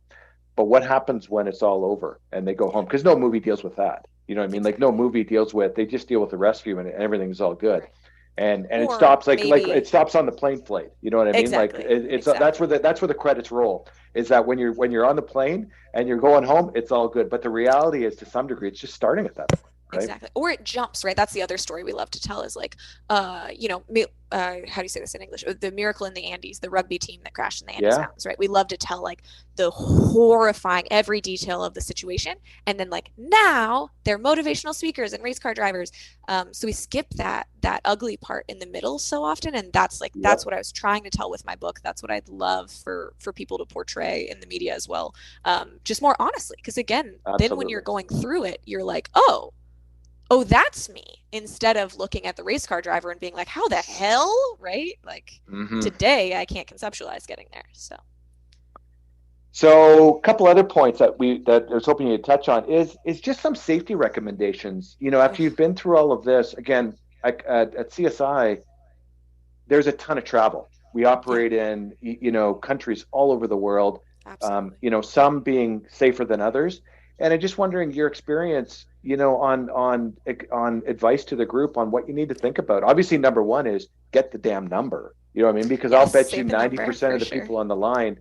but what happens when it's all over and they go Yeah, home. Because no movie deals with that. You know what I mean? Like no exactly. movie deals with. They just deal with the rescue and everything's all good. Right. And it Or stops like maybe it stops on the plane flight. You know what I mean? Like exactly, it's that's where exactly. that's where the credits roll. Is that when you're on the plane and you're going home, it's all good. But the reality is, to some degree, it's just starting at that point, right? Exactly. Or it jumps, right? That's the other story we love to tell is like, how do you say this in English? The Miracle in the Andes, the rugby team that crashed in the Andes Yeah, Mountains, right? We love to tell like the horrifying, every detail of the situation. And then like now they're motivational speakers and race car drivers. So we skip that ugly part in the middle so often. And that's yep, what I was trying to tell with my book. That's what I'd love for people to portray in the media as well. Just more honestly. Because again, then when you're absolutely. going through it, you're like, oh, that's me, instead of looking at the race car driver and being like, how the hell, right? Like Hmm. today, I can't conceptualize getting there. So, So, a couple other points that I was hoping you'd touch on is just some safety recommendations. You know, ugh, after you've been through all of this, again, at CSI, there's a ton of travel. We yeah, operate in countries all over the world. absolutely. Some being safer than others. And I'm just wondering your experience, on advice to the group on what you need to think about. Obviously, number one is get the damn number. You know what I mean? Because I'll Yes, bet say you the ninety number percent for of the sure. people on the line,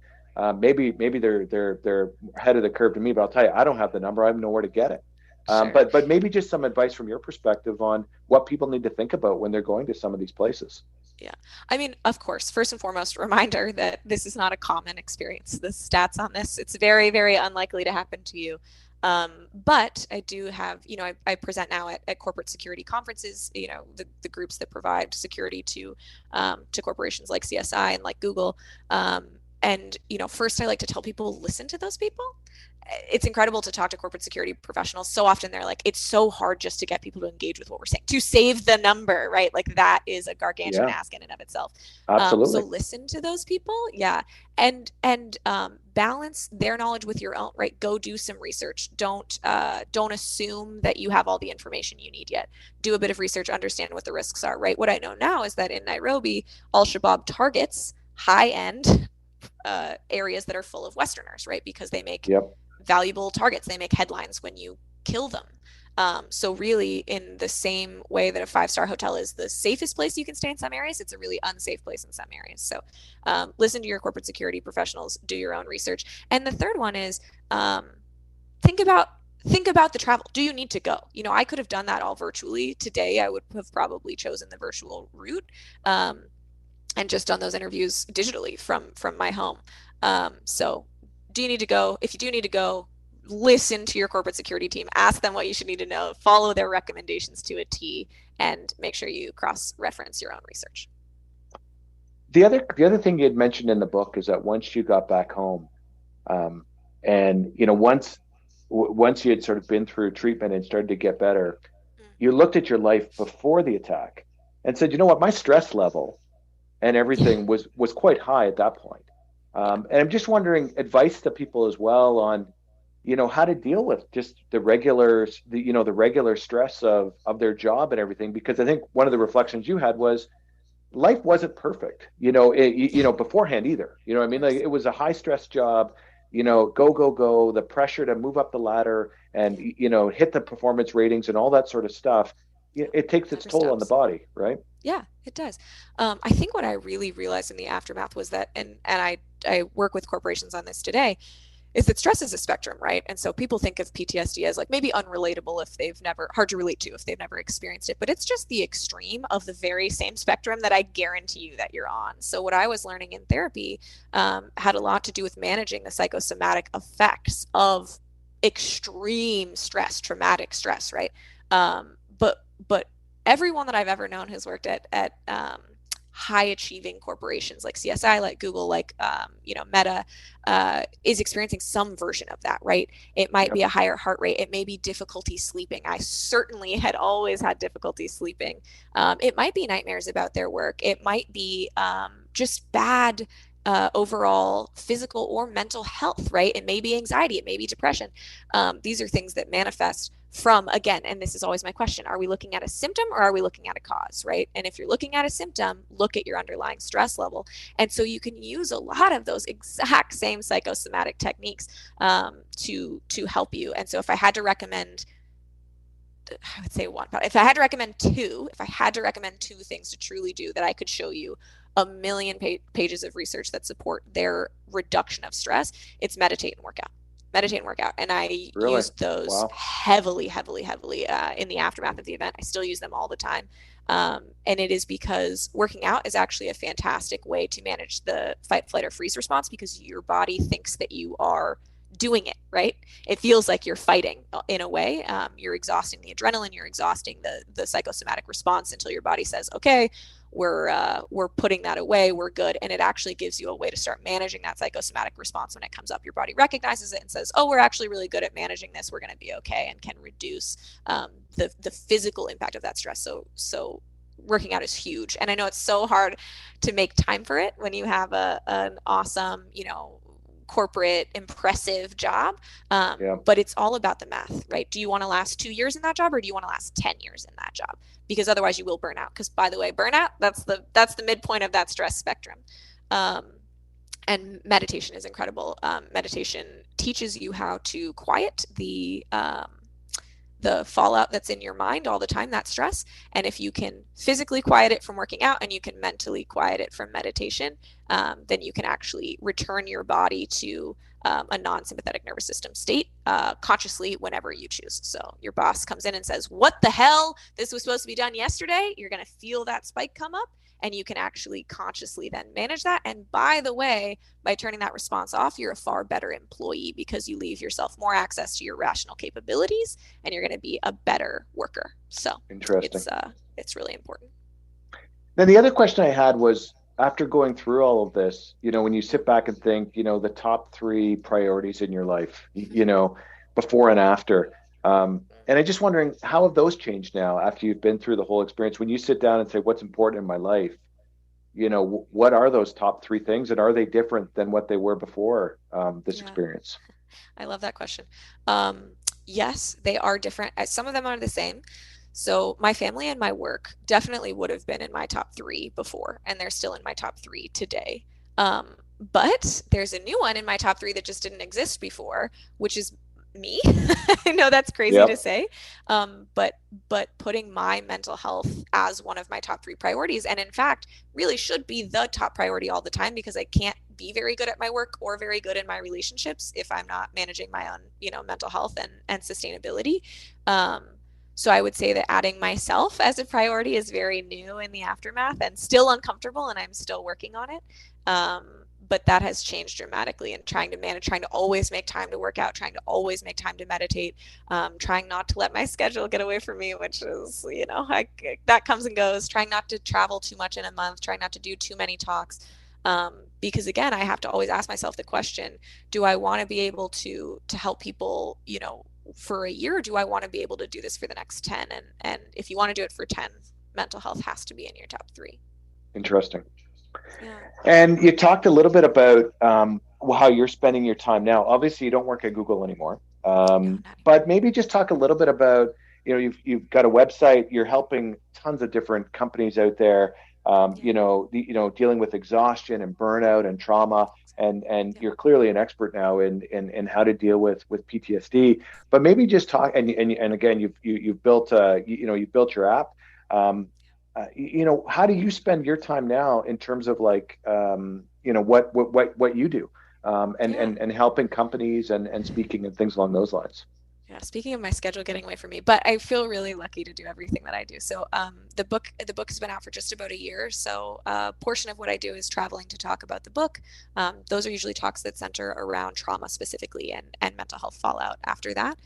maybe they're ahead of the curve to me, but I'll tell you, I don't have the number. I have nowhere to get it. Sure. But maybe just some advice from your perspective on what people need to think about when they're going to some of these places. Yeah. I mean, of course, first and foremost, reminder that this is not a common experience. The stats on this, it's very, very unlikely to happen to you. But I do have, I present now at corporate security conferences, the groups that provide security to corporations like CSI and like Google. And, first I like to tell people, listen to those people. It's incredible to talk to corporate security professionals. So often they're like, it's so hard just to get people to engage with what we're saying, to save the number, right? Like that is a gargantuan Yeah, ask in and of itself. So absolutely. listen to those people, yeah, and balance their knowledge with your own, right? Go do some research. Don't assume that you have all the information you need yet. Do a bit of research, understand what the risks are, right? What I know now is that in Nairobi, Al Shabaab targets high end areas that are full of Westerners, right? Because they make Yep. valuable targets. They make headlines when you kill them. So really, in the same way that a five-star hotel is the safest place you can stay in some areas, it's a really unsafe place in some areas. So listen to your corporate security professionals, do your own research. And the third one is um, think about think about the travel. Do you need to go? I could have done that all virtually today. I would have probably chosen the virtual route, and just done those interviews digitally from my home. So do you need to go? If you do need to go, listen to your corporate security team, ask them what you should need to know, follow their recommendations to a T, and make sure you cross-reference your own research. The other thing you had mentioned in the book is that once you got back home, um, and once you had sort of been through treatment and started to get better, you looked at your life before the attack and said, you know what, my stress level and Yeah, everything was quite high at that point. yeah, And I'm just wondering advice to people as well on, how to deal with just the regular stress of their job and everything. Because I think one of the reflections you had was life wasn't perfect, yeah, beforehand either. You know what I of mean? Like course. it was a high stress job, go, go, go, the pressure to move up the ladder and, Yeah, hit the performance ratings and all that sort of stuff. yeah. It takes its Never toll on the stops. body, right? Yeah, it does. I think what I really realized in the aftermath was that, and I work with corporations on this today, is that stress is a spectrum, right? And so people think of PTSD as like maybe unrelatable if they've never, hard to relate to if they've never experienced it, but it's just the extreme of the very same spectrum that I guarantee you that you're on. So what I was learning in therapy had a lot to do with managing the psychosomatic effects of extreme stress, traumatic stress, right? But everyone that I've ever known who's worked at high achieving corporations like CSI, like Google, like Meta, is experiencing some version of that, right? It might be Yep. a higher heart rate. It may be difficulty sleeping. I certainly had always had difficulty sleeping. It might be nightmares about their work. It might be just bad overall physical or mental health, right? It may be anxiety. It may be depression. These are things that manifest from, again, and this is always my question, are we looking at a symptom or are we looking at a cause, right? And if you're looking at a symptom, look at your underlying stress level. And so you can use a lot of those exact same psychosomatic techniques to help you. And so if I had to recommend, I would say one, but if I had to recommend two, if I had to recommend two things to truly do that I could show you a million pages of research that support their reduction of stress, it's meditate and work out. Meditate and work out. And I Really? used those Wow. heavily, heavily, heavily in the aftermath of the event. I still use them all the time. And it is because working out is actually a fantastic way to manage the fight, flight, or freeze response because your body thinks that you are doing it, right? It feels like you're fighting in a way. You're exhausting the adrenaline, you're exhausting the psychosomatic response until your body says, okay, we're putting that away, we're good. And it actually gives you a way to start managing that psychosomatic response when it comes up. Your body recognizes it and says, oh, we're actually really good at managing this, we're going to be okay, and can reduce the physical impact of that stress. So working out is huge. And I know it's so hard to make time for it when you have an awesome, corporate impressive job. Yeah. But it's all about the math, right? Do you want to last 2 years in that job or do you want to last 10 years in that job? Because otherwise you will burn out. Because by the way, burnout, that's the midpoint of that stress spectrum. Um, and meditation is incredible. Meditation teaches you how to quiet the fallout that's in your mind all the time, that stress. And if you can physically quiet it from working out and you can mentally quiet it from meditation, then you can actually return your body to a non-sympathetic nervous system state consciously whenever you choose. So your boss comes in and says, what the hell? This was supposed to be done yesterday. You're going to feel that spike come up and you can actually consciously then manage that. And by the way, by turning that response off, you're a far better employee because you leave yourself more access to your rational capabilities and you're going to be a better worker. So Interesting. it's really important. Then the other question I had was after going through all of this, when you sit back and think, the top three priorities in your life, before and after. And I'm just wondering how have those changed now after you've been through the whole experience? When you sit down and say, what's important in my life, what are those top three things and are they different than what they were before this Yeah, experience? I love that question. Um, yes, they are different. Some of them are the same. So my family and my work definitely would have been in my top three before, and they're still in my top three today. Um, but there's a new one in my top three that just didn't exist before, which is me. I know that's crazy to Yep. say, but putting my mental health as one of my top three priorities, and in fact, really should be the top priority all the time because I can't be very good at my work or very good in my relationships if I'm not managing my own, mental health and sustainability. Um, so I would say that adding myself as a priority is very new in the aftermath and still uncomfortable, and I'm still working on it. Um, But that has changed dramatically, and trying to manage, trying to always make time to work out, trying to always make time to meditate, trying not to let my schedule get away from me, which is, that comes and goes, trying not to travel too much in a month, trying not to do too many talks. Because again, I have to always ask myself the question, do I want to be able to help people, for a year? Or do I want to be able to do this for the next 10? And if you want to do it for 10, mental health has to be in your top three. Interesting. Yeah. And you talked a little bit about how you're spending your time now. Obviously, you don't work at Google anymore, No, not anymore. but maybe just talk a little bit about, you've got a website. You're helping tons of different companies out there. Yeah. Dealing with exhaustion and burnout and trauma, and Yeah. you're clearly an expert now in how to deal with PTSD. But maybe just talk, and again, you've built you've built your app. Um, how do you spend your time now in terms of like, what you do, Yeah. and helping companies and speaking and things along those lines? Yeah, speaking of my schedule getting away from me, but I feel really lucky to do everything that I do. So, the book has been out for just about a year. So, a portion of what I do is traveling to talk about the book. Those are usually talks that center around trauma specifically, and mental health fallout after that.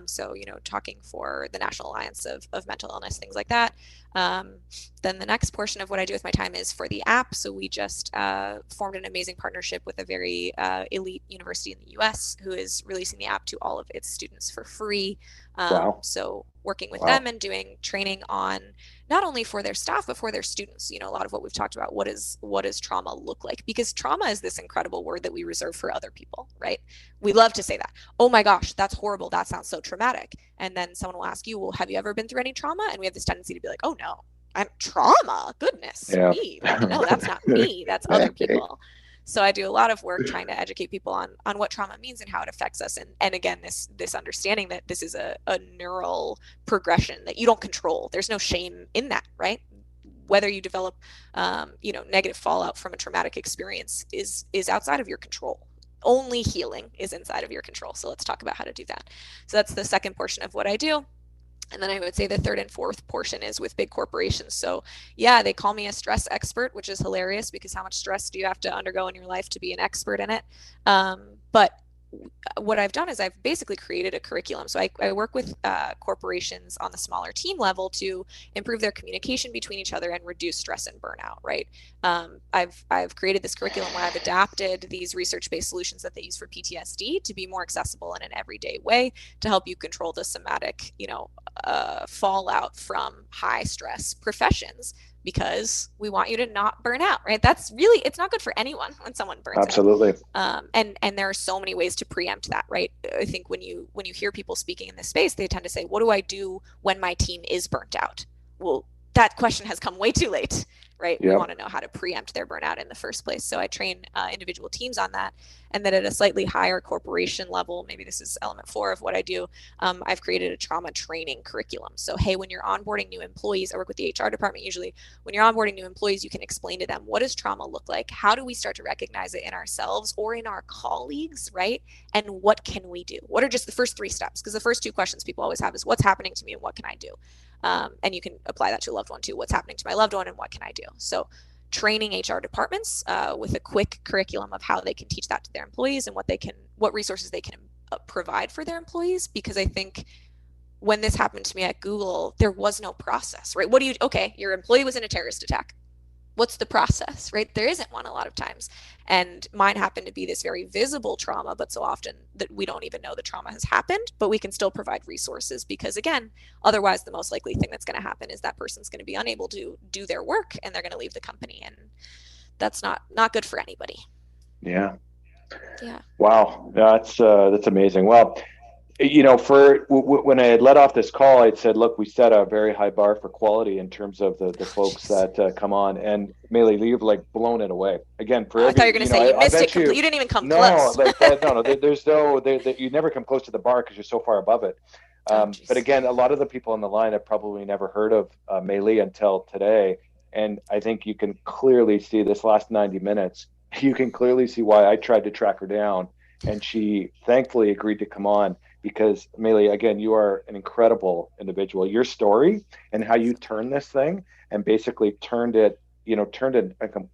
So, talking for the National Alliance of Mental Illness, things like that. Um, then the next portion of what I do with my time is for the app. So we just formed an amazing partnership with a very elite university in the US who is releasing the app to all of its students for free. Wow. So working with them Wow. and doing training on not only for their staff but for their students. A lot of what we've talked about, what does trauma look like? Because trauma is this incredible word that we reserve for other people, right? We love to say that. Oh my gosh, that's horrible. That sounds so traumatic. And then someone will ask you, well, have you ever been through any trauma? And we have this tendency to be like, oh no, I'm trauma. Goodness Yeah. me. Like, no, that's not me. That's other people. So I do a lot of work trying to educate people on what trauma means and how it affects us. And again, this understanding that this is a neural progression that you don't control. There's no shame in that, right? Whether you develop, negative fallout from a traumatic experience is outside of your control. Only healing is inside of your control. So let's talk about how to do that. So that's the second portion of what I do. And then I would say the third and fourth portion is with big corporations. So, yeah, they call me a stress expert, which is hilarious because how much stress do you have to undergo in your life to be an expert in it? But what I've done is I've basically created a curriculum. So I work with corporations on the smaller team level to improve their communication between each other and reduce stress and burnout, right? I've created this curriculum where I've adapted these research-based solutions that they use for PTSD to be more accessible in an everyday way to help you control the somatic, fallout from high stress professions because we want you to not burn out, right? That's really, it's not good for anyone when someone burns out. Absolutely. And there are so many ways to preempt that, right? I think when you hear people speaking in this space, they tend to say, "What do I do when my team is burnt out?" Well, that question has come way too late, right? We Yep. want to know how to preempt their burnout in the first place. So I train individual teams on that, and then at a slightly higher corporation level, maybe this is element 4 of what I do. I've created a trauma training curriculum. So hey, when you're onboarding new employees, I work with the HR department usually. When you're onboarding new employees, you can explain to them, what does trauma look like? How do we start to recognize it in ourselves or in our colleagues, right? And what can we do? What are just the first 3 steps? Because the first 2 questions people always have is, what's happening to me and what can I do? And you can apply that to a loved one too. What's happening to my loved one and what can I do? So training HR departments with a quick curriculum of how they can teach that to their employees and what resources they can provide for their employees. Because I think when this happened to me at Google, there was no process, right? Okay, your employee was in a terrorist attack. What's the process, right? There isn't one a lot of times. And mine happened to be this very visible trauma, but so often that we don't even know the trauma has happened, but we can still provide resources because, again, otherwise the most likely thing that's going to happen is that person's going to be unable to do their work and they're going to leave the company. And that's not good for anybody. Yeah. Yeah. Wow. That's amazing. Well, when I had let off this call, I said, look, we set a very high bar for quality in terms of the Oh, folks jeez. that come on. And Meyli, you've like blown it away. Again, for Oh, I thought you every, were going to say you I missed it bet completely. you, You didn't even come no, close. like that, no, there's no, you never come close to the bar because you're so far above it. Oh, But jeez. again, a lot of the people on the line have probably never heard of Meyli until today. And I think you can clearly see this last 90 minutes. You can clearly see why I tried to track her down. And she thankfully agreed to come on because, Meyli, again, you are an incredible individual. Your story and how you turned this thing and basically turned it turned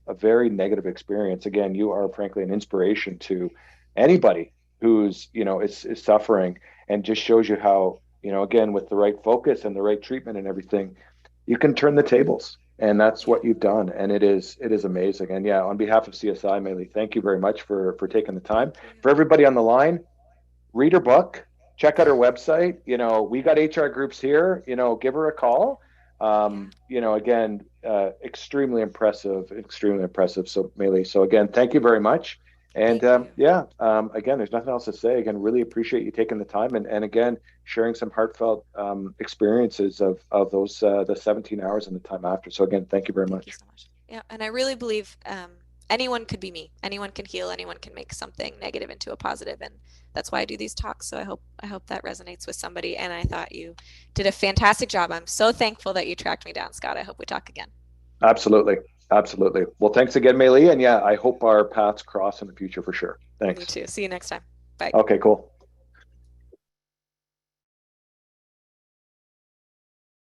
a very negative experience. Again, you are frankly an inspiration to anybody who's, is suffering, and just shows you how, again, with the right focus and the right treatment and everything, you can turn the tables. And that's Yeah. what you've done. And it is amazing. And yeah, on behalf of CSI, Meyli, thank you very much for taking the time. Thank you. For everybody on the line, read her book, check out her website. We got HR groups here, give her a call. Yeah. Again, extremely impressive, extremely impressive. So, Meyli, so again, thank you very much. And Thank you. yeah, again, there's nothing else to say. Again, really appreciate you taking the time, and again, sharing some heartfelt experiences of those the 17 hours and the time after. So again, thank you very Thank you much. so much. Yeah, and I really believe anyone could be me. Anyone can heal. Anyone can make something negative into a positive, and that's why I do these talks. So I hope that resonates with somebody. And I thought you did a fantastic job. I'm so thankful that you tracked me down, Scott. I hope we talk again. Absolutely, absolutely. Well, thanks again, Meyli, and yeah, I hope our paths cross in the future for sure. Me Thanks. too. See you next time. Bye. Okay, cool.